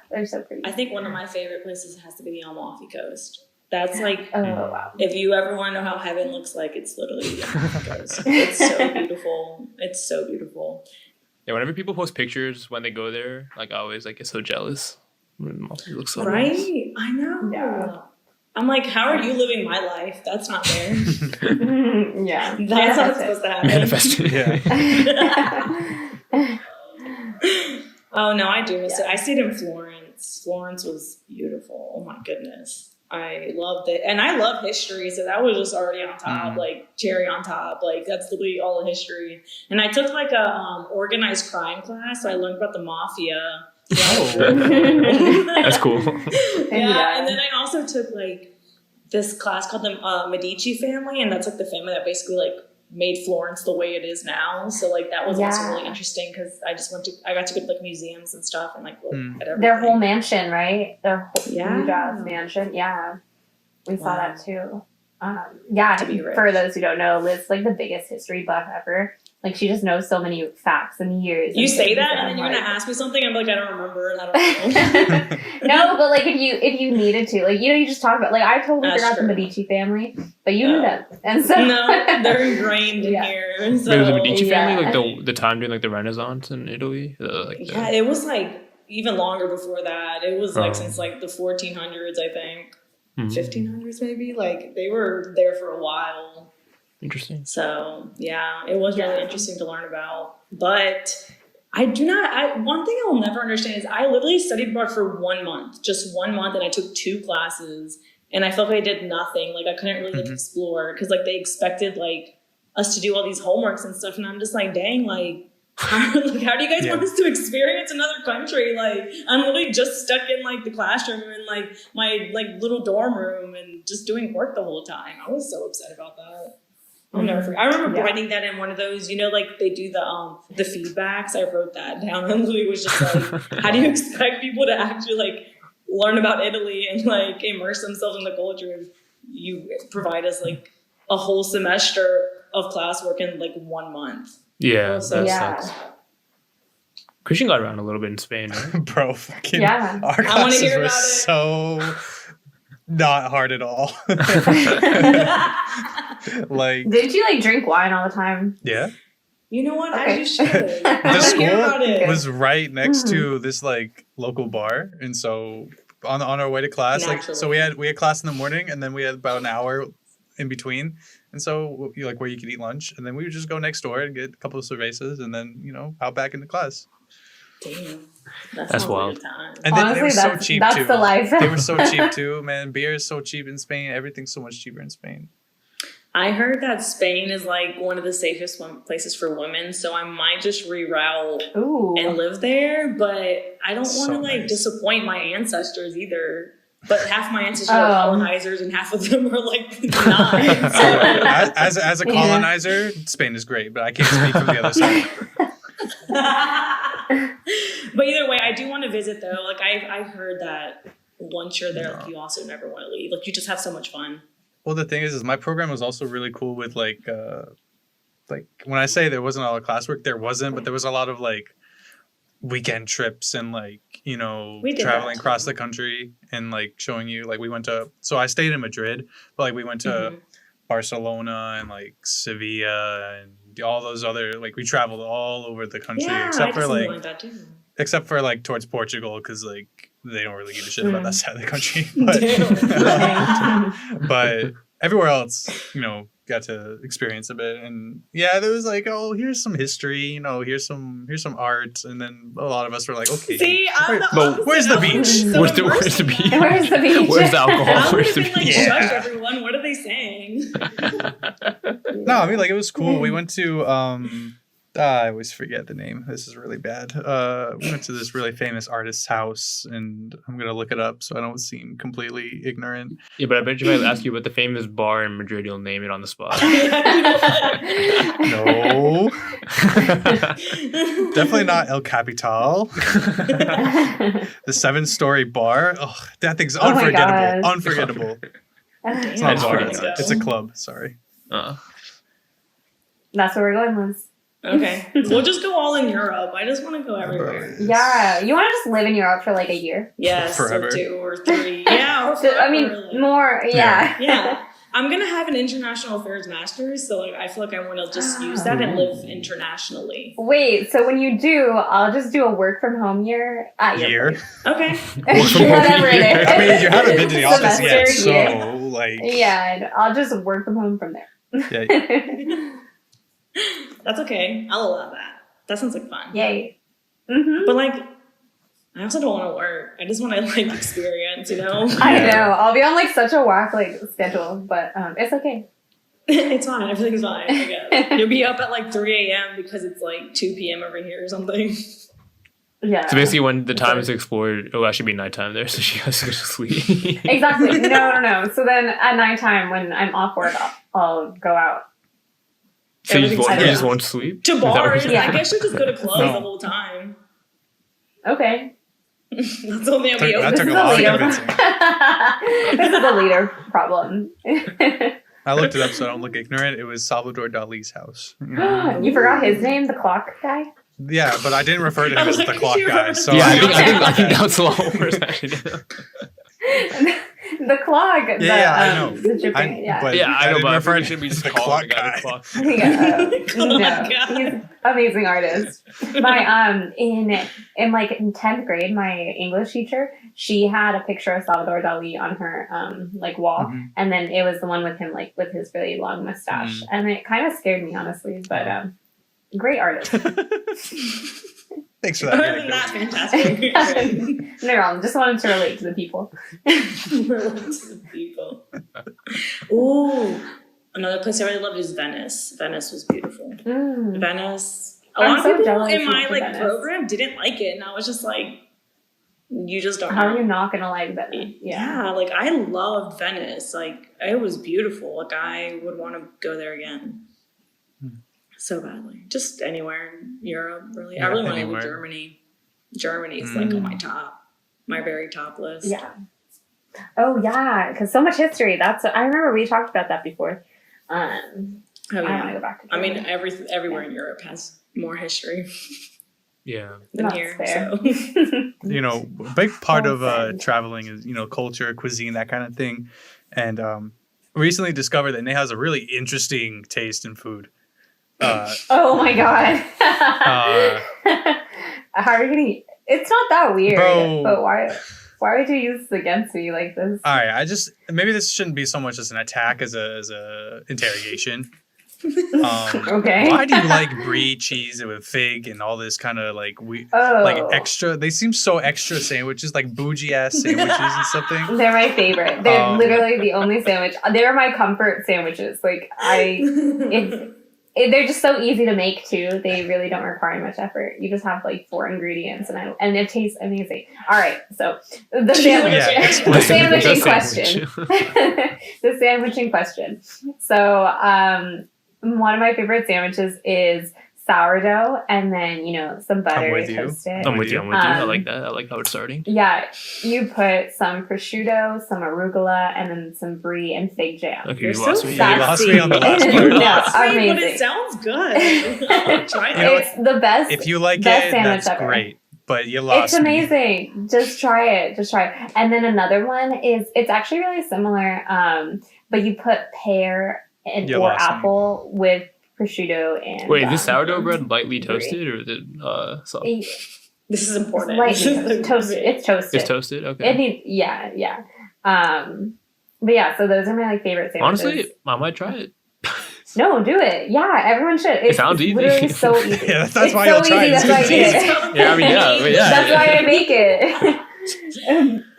They're so pretty. I think one of my favorite places has to be the Amalfi Coast. That's like, Oh wow. if you ever want to know how heaven looks like, it's literally the Amalfi Coast. It's so beautiful. It's so beautiful. Yeah, whenever people post pictures when they go there, like I always like get so jealous. It looks so Right? nice. I know. Yeah. I'm like, how are you living my life? That's not fair. Yeah. That's not supposed to happen. Manifested. Yeah. Oh no, I do miss it. I stayed in Florence. Florence was beautiful. Oh my goodness. I loved it. And I love history, so that was just already on top, like cherry on top. Like that's literally all the history. And I took like a organized crime class, so I learned about the mafia. That's cool. Yeah, and then I also took like this class called the Medici family, and that's like the family that basically like made Florence the way it is now. So like that was also really interesting because I got to go to like museums and stuff and like look at everything. Their whole mansion, right? Their whole Yeah. huge ass mansion. Yeah. We saw Wow. that too. Yeah, To be rich. for those who don't know, Liv's like the biggest history buff ever. Like she just knows so many facts and years. You and say things, that, and I'm then you're like- gonna ask me something. I'm like, I don't remember, and I don't know. No, but like if you needed to, like you just talk about like I totally That's forgot true. the Medici family, but you knew Oh. them, and so No, they're ingrained in Yeah. here. Wait, was So the Medici family Yeah. like the time during like the Renaissance in Italy? yeah, it was like even longer before that. It was like Oh. since like the 1400s, I think, Mhm. 1500s maybe. Like they were there for a while. Interesting. So yeah, it was Yeah. really interesting to learn about. But one thing I will never understand is I literally studied abroad for 1 month, just 1 month, and I took 2 classes, and I felt like I did nothing. Like I couldn't really like explore because like they expected like us to do all these homeworks and stuff, and I'm just like, dang, like. How do you guys want us to experience another country? Like I'm literally just stuck in like the classroom and like my like little dorm room and just doing work the whole time. I was so upset about that. I'll never forget. I remember Yeah. writing that in one of those, like they do the feedbacks. I wrote that down and literally was just like, how do you expect people to actually like learn about Italy and like immerse themselves in the culture if you provide us like a whole semester of classwork in like 1 month? Yeah, So that yeah. sucks. Christian got around a little bit in Spain, right? Bro, fucking Yeah. our wanna classes hear were about it. so not hard at all. Like, Didn't you like drink wine all the time? yeah. You know what? Okay. I just should. The school it. was right next Mm-hmm. to this like local bar, and so on our way to class, like so we had class in the morning, and then we had about an hour in between, and so where you could eat lunch, and then we would just go next door and get a couple of cervezas, and then out back into class. Damn. That's sounds like a wild. good time. And they were so cheap that's too. the life. They were so cheap too, man. Beer is so cheap in Spain. Everything's so much cheaper in Spain. I heard that Spain is like one of the safest places for women, so I might just reroute Ooh. and live there. But I don't want to So like nice. disappoint my ancestors either. But half my ancestors are colonizers, and half of them are like not. As a colonizer, Spain is great, but I can't speak from the other side. But either way, I do want to visit though. Like I heard that once you're there, like you also never want to leave. Like you just have so much fun. Well, the thing is my program was also really cool with like when I say there wasn't a lot of classwork, there wasn't, but there was a lot of like weekend trips and like, you know, traveling across the country and like showing you, like we went to, so I stayed in Madrid, but like we went to Barcelona and like Sevilla and all those other, like we traveled all over the country except for like towards Portugal, because like they don't really give a shit about that side of the country. But everywhere else, you know, got to experience a bit. And yeah, there was like, oh, here's some history, you know, here's some art. And then a lot of us were like, okay, see, where's the beach? So where's the beach? Where's the beach? Where's the alcohol? Where's the like, beach? shush everyone, what are they saying? No, I mean, like, it was cool. We went to I always forget the name. This is really bad. We went to this really famous artist's house, and I'm gonna look it up so I don't seem completely ignorant. Yeah, but I bet you if I ask you about the famous bar in Madrid, you'll name it on the spot. No. Definitely not El Capital. The 7-story bar. Oh, that thing's unforgettable. Unforgettable. It's not a bar. It's a club. Sorry. That's where we're going, Liz. Okay. We'll just go all in Europe. I just want to go everywhere. Yeah. You want to just live in Europe for like a year? Yes. Forever. Or 2 or 3. Yeah. Or forever, I mean, more. Yeah. Yeah. I'm going to have an international affairs master's. So like, I feel like I want to just use that and live internationally. Wait. So when you do, I'll just do a work from home year at your place. Okay. Whatever it is. I mean, you haven't been to the office yet, Semester, so like. Yeah. And I'll just work from home from there. Yeah. That's okay. I'll allow that. That sounds like fun. Yay. Mm-hmm. But like, I also don't want to work. I just want to like experience, you know? I know. I'll be on like such a whack like schedule, but it's okay. It's fine. Everything's fine. I guess. You'll be up at like 3 a.m. because it's like 2 p.m. over here or something. Yeah. So basically, when the time is explored, it'll actually be nighttime there, so she has to go to sleep. Exactly. No. So then at nighttime, when I'm off work, I'll go out. So you just won't sleep? To bars. Yeah. I guess you just go to clubs the whole time. Okay. That's only I'll be That open. took a lot of convincing. This is a leader problem. I looked it up so I don't look ignorant. It was Salvador Dali's house. You forgot his name, the clock guy? Yeah, but I didn't refer to him as the clock guy. So Yeah, I think that's a lot worse, actually. The clock. I know. The dripping, But Yeah, I know, didn't but I refer think to should be just the called clock the guy guy. the clock. He's amazing artist. My in like in 10th grade, my English teacher, she had a picture of Salvador Dali on her like wall, and then it was the one with him like with his really long mustache, and it kind of scared me honestly, but great artist. Thanks for that. Other than that, fantastic. No problem. Just wanted to relate to the people. Ooh, another place I really loved is Venice. Venice was beautiful. Venice. A lot of people in my like program didn't like it, and I was just like, you just don't. How know. are you not gonna like Venice? Yeah, like I loved Venice. Like it was beautiful. Like I would want to go there again. So badly. Just anywhere in Europe, really. I really want to go to Germany. Germany is like on my very top list. Yeah. Oh yeah, because so much history. I remember we talked about that before. I want to go back to Germany. I mean, everywhere in Europe has more history. Yeah. Than That's here. fair. So. You know, a big part of traveling is, you know, culture, cuisine, that kind of thing. And recently discovered that Neha has a really interesting taste in food. Oh my god. How are you gonna eat? It's not that weird, Bro. but why would you use this against me like this? All right, maybe this shouldn't be so much as an attack as a interrogation. Okay. Why do you like brie cheese with fig and all this kind of like like extra? They seem so extra sandwiches, like bougie ass sandwiches and something. They're my favorite. They're literally the only sandwich. They're my comfort sandwiches. Like they're just so easy to make too. They really don't require much effort. You just have like 4 ingredients, and it tastes amazing. All right, so the sandwich, Yeah, the sandwich in The question, the sandwich in question. So, one of my favorite sandwiches is sourdough, and then some butter with you. toasted. I'm with you. I Um, like that. I like how it's starting. Yeah, you put some prosciutto, some arugula, and then some brie and fig jam. Okay, You're you so lost me. sassy. You lost me on the last No, part. You lost me, but amazing. it sounds good. I'll try You know, it. It's the best. If you like Best it, sandwich that's ever. great. But you lost It's me. amazing. Just try it. Just try it. And then another one is it's actually really similar, but you put pear and You or lost me. apple with prosciutto and. Wait, is this sourdough um, bread lightly brie. toasted or is it soft? This is important. Lightly toasted. It's toasted. It's toasted. Okay. It needs, yeah. But yeah, so those are my favorite sandwiches. Honestly, I might try it. No, do it. Yeah, everyone should. It's, sounds it's easy. literally so easy. Yeah, that's It's why so you'll try it. easy. It's That's why I because did it's it. easy. Yeah, I mean, yeah. That's why I make it.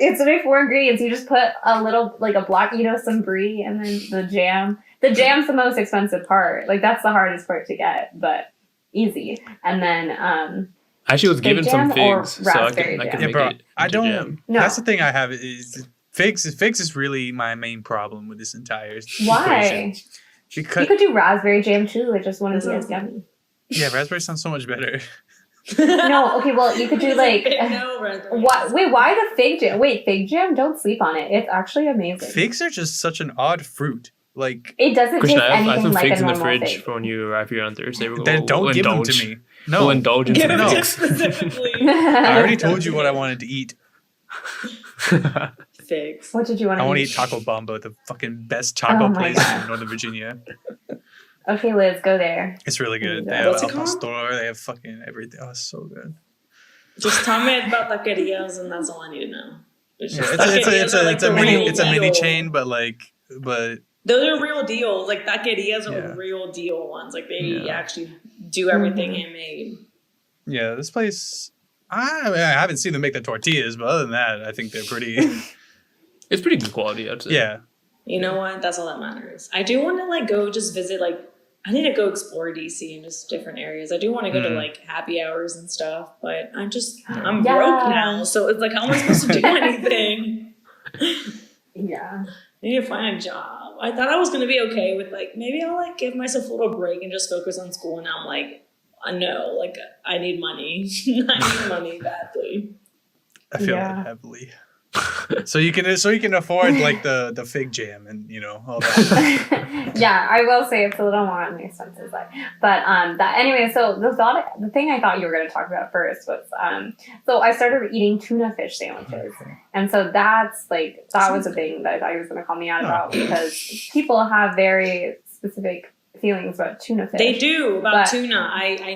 It's only 4 ingredients. You just put a little, like a block, some brie, and then the jam. The jam's the most expensive part. Like that's the hardest part to get, but easy. And then I actually was Fig given some jam or figs, so I raspberry can jam? Yeah, make bro. it. I into don't. jam. No. That's the thing I have is figs. Figs is really my main problem with this entire why? equation. You Because could do raspberry jam too. It just wouldn't be as yummy. yeah, raspberry sounds so much better. No, okay, well you could do like. No, raspberry. What? Wait, why the fig jam? Wait, fig jam? Don't sleep on it. It's actually amazing. Figs are just such an odd fruit. Like, It doesn't Christian, taste I have anything some like figs a in the normal fridge fig. for when you arrive here on Thursday. then don't give them to me. No, We'll indulge in Give some it to figs. specifically I already told you what I wanted to eat. figs. What did you want I to want to eat? eat Taco Bamba, the fucking best taco Oh my place God. in Northern Virginia. Okay, Liz, go there. It's really good. They Yeah. have What's al it called? pastor. They have fucking everything. Oh, it's so good. Just tell me about taquerias, and that's all I need to know. Yeah, just it's taquerias are like the mini real deal. chain, but Those are real deals. Like taquerias Yeah. are real deal ones. Like they Yeah. actually do everything Mhm. handmade. yeah, this place. I haven't seen them make the tortillas, but other than that, I think they're pretty. It's pretty good quality, I'd say. Yeah, You know what? That's all that matters. I do want to go just visit. I need to go explore DC and just different areas. I do want to go to happy hours and stuff, but I'm Yeah. broke now. So it's how am I supposed to do anything? Yeah. I need to find a job. I thought I was gonna be okay with maybe I'll give myself a little break and just focus on school. And now I'm no, I need money. I need money badly. I feel Yeah. that heavily. So you can afford the fig jam and all that. Yeah, I will say it's a little more on the expensive side. But anyway, so the thing I thought you were going to talk about first was so I started eating tuna fish sandwiches. And so that's that was a thing that I thought you was going to call me out about because people have very specific feelings about tuna fish. They do about But- tuna.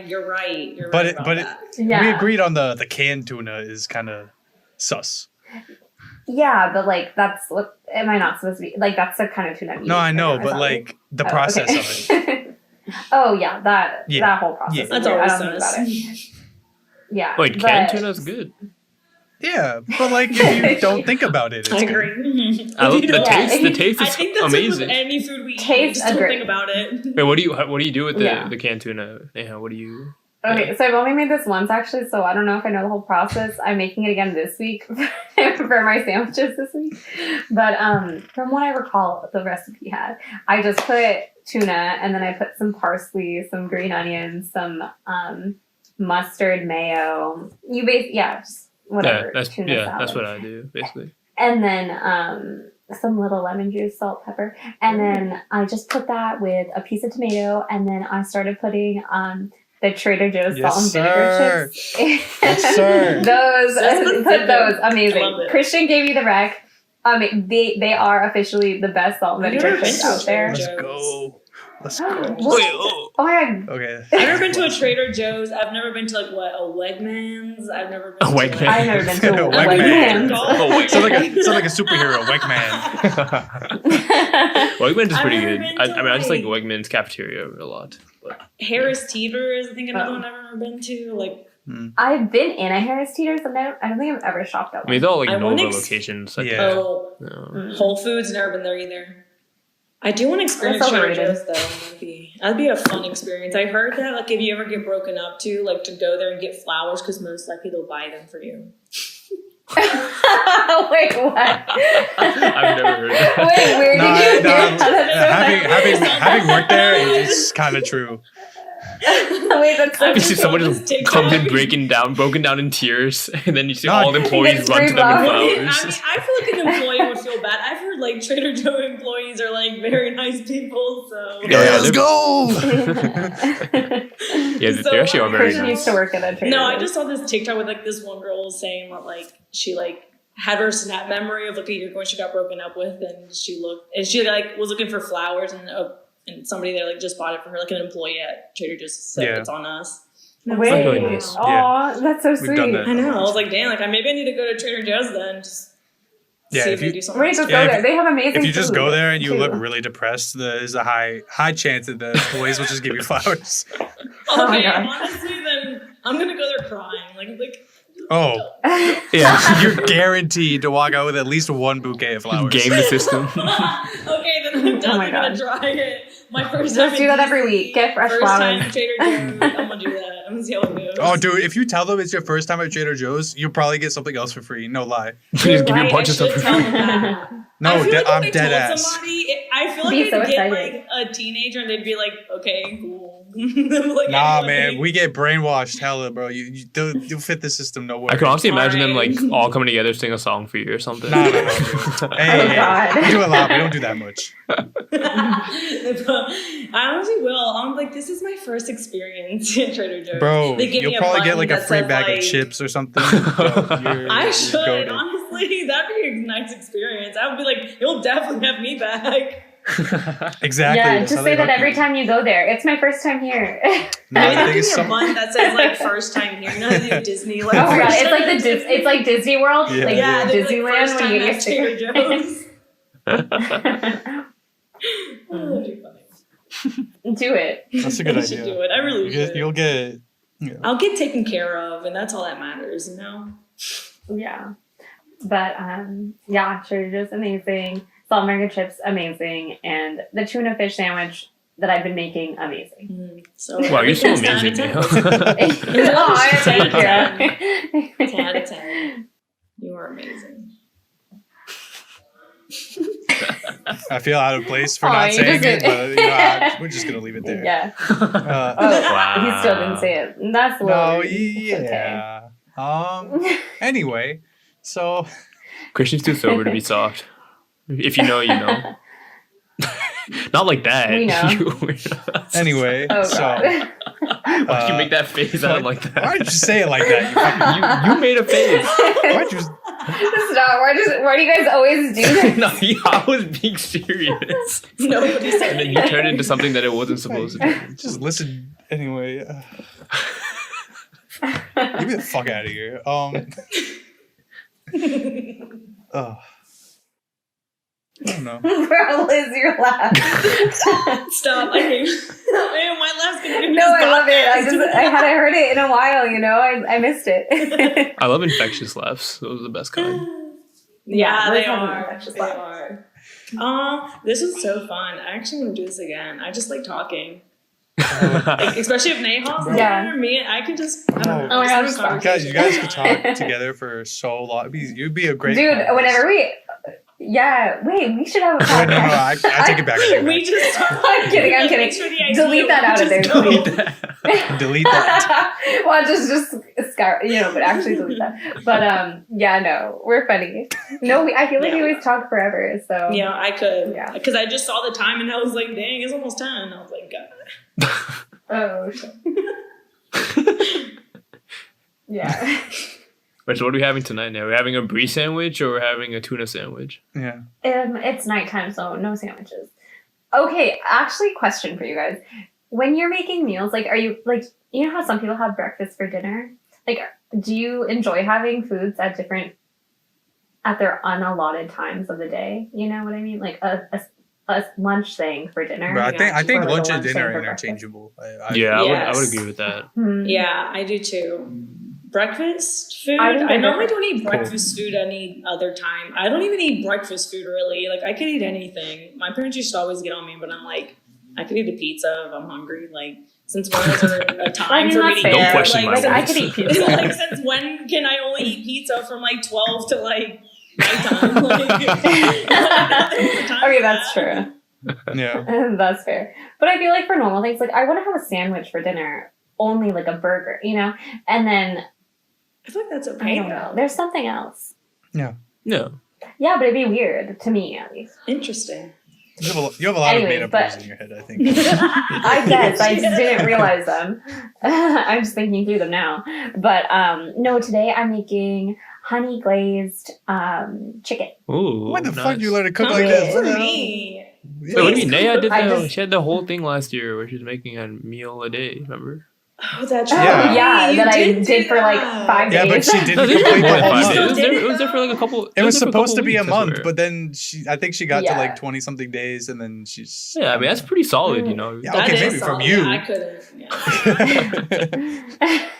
You're right. You're But right it- about but it- that. Yeah. We agreed on the canned tuna is kind of sus. Yeah, but that's what am I not supposed to be that's the kind of tuna I'm No, I eating know, right now, but is that the right? process okay. of it. Oh yeah, that whole process. Yeah. is That's weird. always I don't think about sus. it. Yeah. Wait, canned tuna's good. Yeah, but if you don't think about it, it's I good. agree. I love the Yeah, taste. The taste I is think that's amazing. with any food we eat. Taste Just don't agree. think about it. Wait, what do you do with the Yeah. the canned tuna? Yeah, what do you? Okay, so I've only made this once actually, so I don't know if I know the whole process. I'm making it again this week for my sandwiches this week. But from what I recall, the recipe had, I just put tuna and then I put some parsley, some green onions, some mustard, mayo. Just whatever. that's tuna salad. that's what I do basically. And then some little lemon juice, salt, pepper. And then I just put that with a piece of tomato. And then I started putting the Trader Joe's Yes, salt and sir. vinegar chips. Yes, sir. Those, That's put good. those, I love amazing. it. Christian gave me the rec. They are officially the best salt and I've vinegar never been chips to a out there. Trader Let's go. Let's go. What? Oh my god. Okay. I've never been to a Trader Joe's. I've never been to a Wegmans. I've never been A to Wegmans. I've never been to a Wegmans. Wegmans. Oh, wait. Sounds like a superhero, Wegman. Wegmans is I've pretty never good. been I to, mean, I just like Wegmans cafeteria a lot. But Harris Teeter is I think another Oh. one I've ever been to. I've been in a Harris Teeter's, and I don't think I've ever shopped at I mean, one. it's all like I Nova wouldn't locations. Like Yeah. Oh, no. Mm. Whole Foods, never been there either. I do want to experience That's Trader overrated. Joe's though. That'd be a fun experience. I heard that like if you ever get broken up to, like to go there and get flowers because most likely they'll buy them for you. Wait, what? I've never heard that. Wait, where did you hear that? having worked there, it's kind of true. Wait, that's so You see just someone saw just this TikTok. comes in broken down in tears, and then you see No, all the employees Gets run to free them with flowers. I mean, flowers. I feel like an employee would feel bad. I've heard like Trader Joe employees are like very nice people, so Yeah, Let's they're- go. Yeah, So, they actually are very Christian nice. used to work at a Trader No, I Joe's. just saw this TikTok with like this one girl saying that like she like had her snap memory of like a year ago when she got broken up with, and she like was looking for flowers, and somebody there like just bought it for her, like an employee at Trader Joe's said Yeah. it's on us. Wait, That's really nice. aw, that's so We've sweet. done that. I know. I was like, damn, like maybe I need to go to Trader Joe's then. Just Yeah, see if if they you- do something. Wait, just Yeah, go if there. They have amazing If you just food, go there and you too. look really depressed, there's a high chance that the employees will just give you flowers. Oh my Okay, God. honestly, then I'm gonna go there crying. Like Oh, Yeah, you're guaranteed to walk out with at least one bouquet of flowers. game the system. okay, then I'm Oh definitely my gonna God. try it. My first time. Just do in that every DC, week. Get fresh first flowers. time Trader Joe's. I'm gonna do that. I'm gonna see how it goes. Oh, dude, if you tell them it's your first time at Trader Joe's, you'll probably get something else for free. No lie. Just give you a Right, bunch I of stuff should for tell free. them that. No, I feel like if I'm I dead told ass. somebody, I feel like Be they'd so get excited. like a teenager and they'd be like, okay, cool. Like, Nah, anyway. man, we get brainwashed hella, bro. You'll fit the system no way. I can honestly imagine them like Alright. all coming together to sing a song for you or something. Nah, dude. Hey, Oh, God. we do a lot. We don't do that much. I honestly will. I'm like, this is my first experience at Trader Joe's. Bro, They give you'll me a probably get button like a that free says, bag like- of chips or something. Yo, I you're should, goated. honestly. That'd be a nice experience. I would be like, you'll definitely have me back. Exactly. Yeah, that's just how say they that hook every you. time you go there. It's my first time here. Nah, Maybe the they'll thing give is me a some- button that says like first time here. You know, they do Disney like. Oh my god, first it's like time the at it's like Disney World, Yeah. like yeah, they're like, Disneyland first when you time get your at Trader sticker. Joe's. Oh, that'd be funny. Do it. That's a good I should idea. do it. I really should. You'll get. Yeah. I'll get taken care of, and that's all that matters, you know. Yeah. But yeah, Trader Joe's amazing. Salt and vinegar chips amazing, and the tuna fish sandwich that I've been making amazing. So Wow, you're so everything's amazing, 10 out of 10. Neil. Oh, 10 out of 10. thank you. 10 out of 10. You are amazing. I feel out of place for Aw, not you saying just it, did- but we're just gonna leave it there. Yeah. Uh, Oh, Wow. he still didn't say it. That's a little no, rude. It's yeah. okay. Anyway, so Christian's too sober to be soft. If you know, you know. Not like that. We know. anyway, Oh so god. Why'd you make that face out like that? why'd you say it like that? You fucking, You made a face. why'd you? Stop. Why do you guys always do this? No, I was being serious. Nobody said And then you turned it into something that it wasn't supposed to be. Just listen anyway. Get me the fuck out of here. Oh. I don't know. Bro, Liz, you're laughing. Stop. I hate man, my laugh's gonna be No, I love it. I hadn't heard it in a while, you know. I missed it. I love infectious laughs. Those are the best kind. Yeah, Liz they has an are. infectious They laugh. are. This was so fun. I actually want to do this again. I just like talking. Like, especially if Neha's Yeah. there, me, I can just. I don't know, Oh my God, just stop. You guys could talk together for so long. You'd be a great Dude, podcast. whenever we. Yeah, wait, we should have a Wait, no, podcast. I take it back. I take it We back. just. I'm kidding, I'm kidding. Thanks for the idea. Delete that out of there, Just go. please. Delete that. Well, just scour, but actually delete that. But yeah, no, we're funny. No, I feel like we always talk forever. So Yeah, I could. Yeah. Because I just saw the time and I was like, dang, it's almost 10. I was like, God. Oh. Shit. Yeah. Wait, so what are we having tonight now? We're having a brie sandwich or we're having a tuna sandwich? Yeah. It's nighttime, so no sandwiches. Okay, actually, question for you guys: when you're making meals, like, are you like, you know how some people have breakfast for dinner? Like, do you enjoy having foods at their unallotted times of the day? You know what I mean? Like a lunch thing for dinner. But I think Or like a lunch and lunch dinner thing are for breakfast. interchangeable. Yeah, I would Yes. agree with that. Hmm. Yeah, I do too. Breakfast food? I think I they're normally different. don't eat breakfast food any other time. I don't even eat breakfast food really. Like I could eat anything. My parents used to always get on me, but I'm like, I could eat a pizza if I'm hungry. Like since when is there a time for me to that's eat? Don't question my like, I could words. eat pizza. Like since when can I only eat pizza from like 12 to like nighttime? Like, Okay, that's true. Yeah. That's fair. But I feel like for normal things, like I want to have a sandwich for dinner, only like a burger, you know? And then, I feel like that's I okay. don't know, there's something else. No. Yeah, but it'd be weird, to me at least. Interesting. You have a lot of Anyways, made up but- rules in your head, I think. I guess, I just didn't realize them. I'm just thinking through them now. But no, today I'm making honey glazed chicken. Ooh. When the nice. fuck do you learn to cook Come like Yeah. this? for What the hell? me. Wait, what do you mean? Naya did I the, just- she had the whole thing last year where she was making a meal a day, remember? Oh, that's Oh, Yeah. yeah, You that I do did for like that. 5 days. Yeah, but she didn't No, this complete was the more whole than 5 month. days. month. It was there for like a couple. It was there for a supposed to couple be a weeks, I month, swear. but then I think she got to Yeah. like 20 something days, and then she's. Yeah, I mean that's pretty solid, you know. Yeah, That okay, is maybe from solid. you. Yeah, I couldn't. Yeah.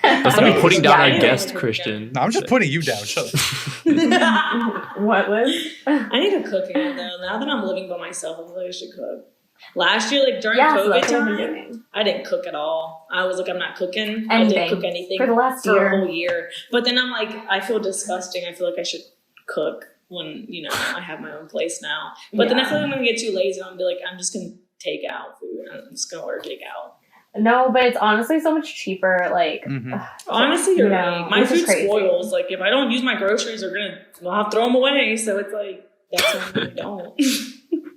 Let's not be No, putting down yeah, our yeah. guest, Christian. No, I'm just putting you down. Shut up. What, Liz? I need to cook again though. Now that I'm living by myself, I feel like I should cook. Last year, like during Yeah, so COVID that's what I've been time, doing. I didn't cook at all. I was like, I'm not cooking. I Anything. didn't cook anything For the last for year. a whole year. But then I'm like, I feel disgusting. I feel like I should cook when I have my own place now. But then I Yeah. feel like I'm gonna get too lazy and I'm gonna be like, I'm just gonna take out food. I'm just gonna order takeout. No, but it's honestly so much cheaper. Like, Mhm. Honestly, you're You know, right. My which is food crazy. spoils. Like if I don't use my groceries, I'll have to throw them away. So it's like that's why I don't.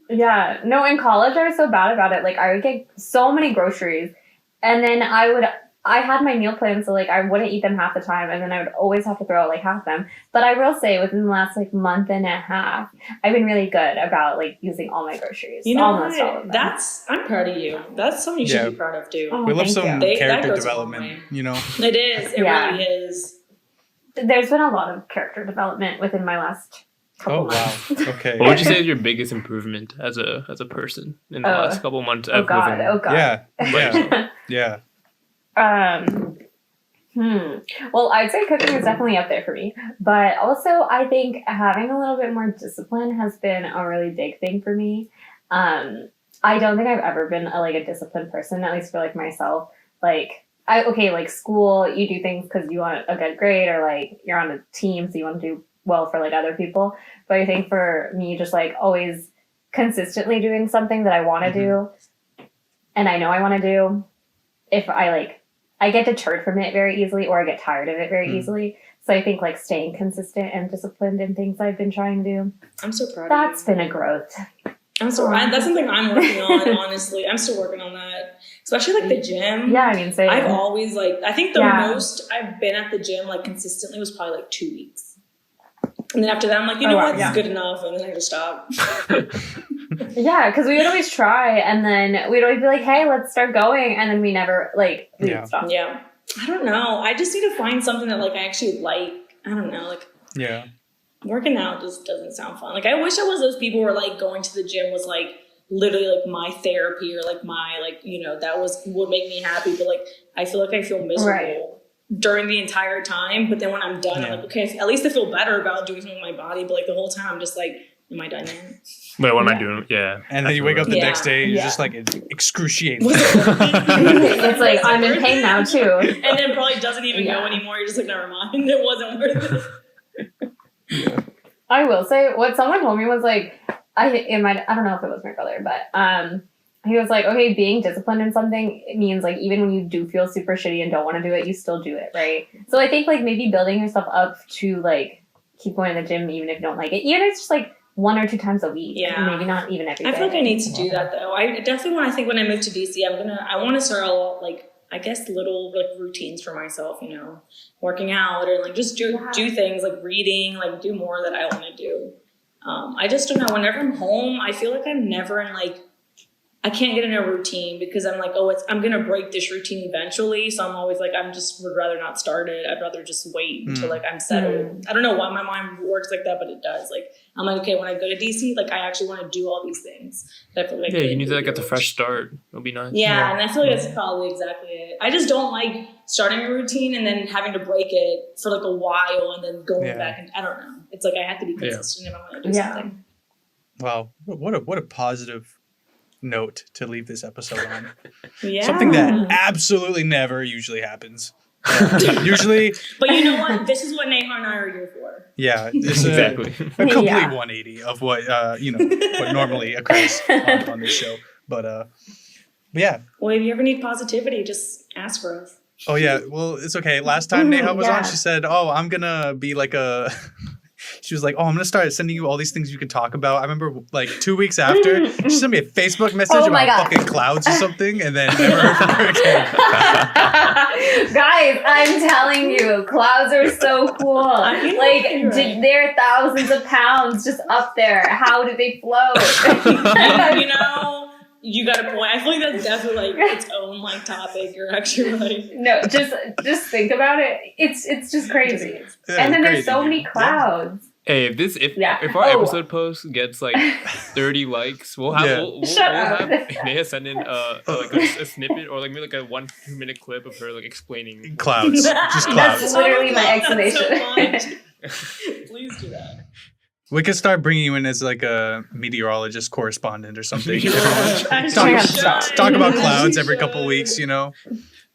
yeah. No, in college, I was so bad about it. Like, I would get so many groceries, and then I had my meal plan, so like I wouldn't eat them half the time, and then I would always have to throw out like half them. But I will say, within the last like month and a half, I've been really good about like using all my groceries. You know Almost all of what? them. I'm proud of you. That's something you should Yeah. be proud of too. Oh, We love thank some you. That character goes a long development, way. you know? It is. It Yeah. really is. There's been a lot of character development within my last couple Oh, wow. months. Okay. What would you say is your biggest improvement as a person in the Oh. last couple months? Oh of god! living? Oh god! Yeah. Yeah. Yeah. Well, I'd say cooking is definitely up there for me. But also, I think having a little bit more discipline has been a really big thing for me. I don't think I've ever been a disciplined person, at least for like myself. Like, like school, you do things because you want a good grade, or like you're on a team, so you want to do well for like other people. But I think for me, just like always consistently doing something that I want to do, and I know I want to do, if I get deterred from it very easily, or I get tired of it very easily. So I think like staying consistent and disciplined in things I've been trying to do, I'm so proud that's of you. been a growth. That's something I'm working on, honestly. I'm still working on that. Especially like the gym. Yeah, I mean, same. I've always I think the Yeah. most I've been at the gym like consistently was probably like 2 weeks. And then after that I'm like, you Oh, know wow, what, yeah. it's good enough, and then I just stop. Yeah, because we would always try, and then we'd always be like, hey, let's start going, and then we never we Yeah. would stop. Yeah. I don't know. I just need to find something that like I actually like. I don't know, like Yeah. working out just doesn't sound fun. Like I wish I was those people where like going to the gym was like literally like my therapy, or like my that would make me happy. But like I feel miserable Right. during the entire time. But then when I'm done, I'm like, okay, at least I feel better about doing something with my body. But like the whole time I'm just like, am I done yet? Wait, what am I Yeah. doing? Yeah. And then you wake up the Yeah. next day, you're Yeah. just like excruciating. It's like, I'm in pain now, too. And then probably doesn't even go Yeah. anymore. You're just like, never mind. It wasn't worth it. I will say, what someone told me was like, I don't know if it was my brother, but he was like, okay, being disciplined in something, it means like even when you do feel super shitty and don't want to do it, you still do it, right? So I think like maybe building yourself up to like keep going to the gym even if you don't like it, even if it's just like 1 or 2 times a week, Yeah. maybe not even every day. I feel like I need to do that though. I definitely when I move to DC, I want to start a lot, like I guess little like routines for myself, working out or like just do things like reading, like do more that I want to do. I just don't know. Whenever I'm home, I feel like I'm never in like I can't get in a routine because I'm like, oh, I'm going to break this routine eventually. So I'm always like, would rather not start it. I'd rather just wait until like I'm settled. I don't know why my mind works like that, but it does. Like, I'm like, okay, when I go to DC, like I actually want to do all these things. That I feel like you need to like get the fresh start. It'll be nice. Yeah, and I feel like that's probably exactly it. I just don't like starting a routine and then having to break it for like a while and then going back. And I don't know. It's like I have to be consistent if I want to do something. Wow, what a positive note to leave this episode on. Yeah. Something that absolutely never usually happens. Usually. But you know what? This is what Neha and I are here for. Yeah, it's exactly. A complete 180 of what what normally occurs on this show. But yeah. Well, if you ever need positivity, just ask for us. Oh yeah, well it's okay. Last time Neha was on, she said, "Oh, I'm gonna be like a." She was like, "Oh, I'm gonna start sending you all these things you can talk about." I remember like 2 weeks after, she sent me a Facebook message about fucking clouds or something, and then never heard from her again. Guys, I'm telling you, clouds are so cool. Like, they're thousands of pounds just up there. How do they float? You know. You got a point. I feel like that's definitely like its own like topic. You're actually right. No, just think about it. It's just crazy. And then there's so many clouds. Hey, if our episode post gets like 30 likes, we'll have Neha send in a snippet or like maybe like a 1-2 minute clip of her like explaining clouds. Just clouds. That's literally my explanation. Please do that. We could start bringing you in as like a meteorologist correspondent or something. Talk about clouds every couple of weeks, you know.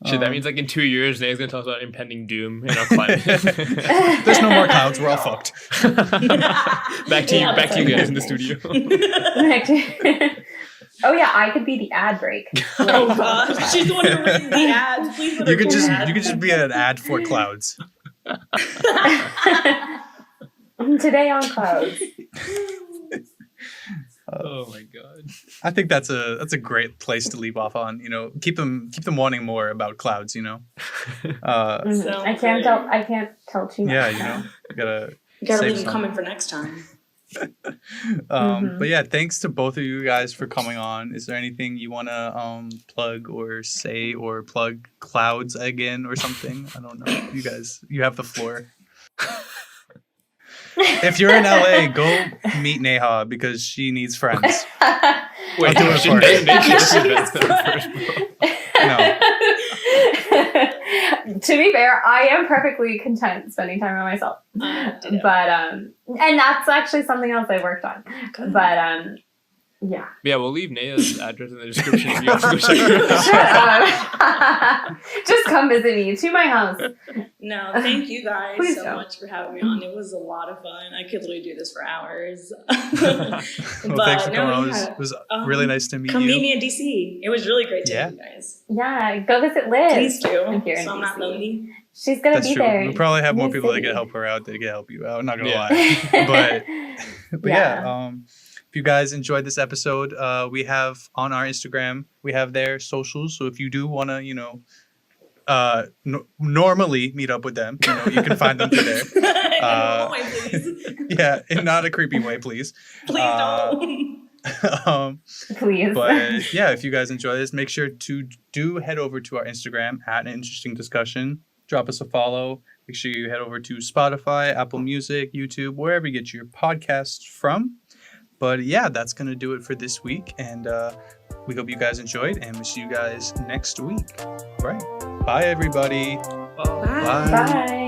Shit, that means like in 2 years, Nate's gonna tell us about impending doom in our climate. There's no more clouds. We're all fucked. Back to you guys in the studio. Oh yeah, I could be the ad break. Oh god, she's the one who writes the ads. Please let her you could just be an ad for clouds. Today on clouds. Oh my god! I think that's a great place to leave off on. You know, keep them wanting more about clouds. You know, I can't tell too much. Yeah, you know, you gotta leave them coming for next time. But yeah, thanks to both of you guys for coming on. Is there anything you want to plug or say or plug clouds again or something? I don't know. You guys, you have the floor. If you're in LA, go meet Neha because she needs friends. Wait, I'll do it for her. No. To be fair, I am perfectly content spending time by myself. But and that's actually something else I worked on. But yeah. Yeah, we'll leave Neha's address in the description if you have to go check her out. Just come visit me to my house. No, thank you guys Please so don't. much for having me on. It was a lot of fun. I could literally do this for hours. Well, thanks for coming on. It was really nice to meet you. Come meet me in DC. It was really great to meet you guys. Yeah, go visit Liz. Please do. So I'm not lonely. She's gonna be true. there. We'll probably have more people that can help her out. That can help you out. I'm not gonna lie, but yeah. If you guys enjoyed this episode, we have on our Instagram, we have their socials. So if you do want to, normally meet up with them, you can find them through there. In a normal way, please. Yeah, in not a creepy way, please. Please don't. Please. But yeah, if you guys enjoy this, make sure to head over to our Instagram @an interesting discussion. Drop us a follow. Make sure you head over to Spotify, Apple Music, YouTube, wherever you get your podcasts from. But yeah, that's going to do it for this week. And we hope you guys enjoyed, and we'll see you guys next week. All right. Bye, everybody. Bye. Bye. Bye.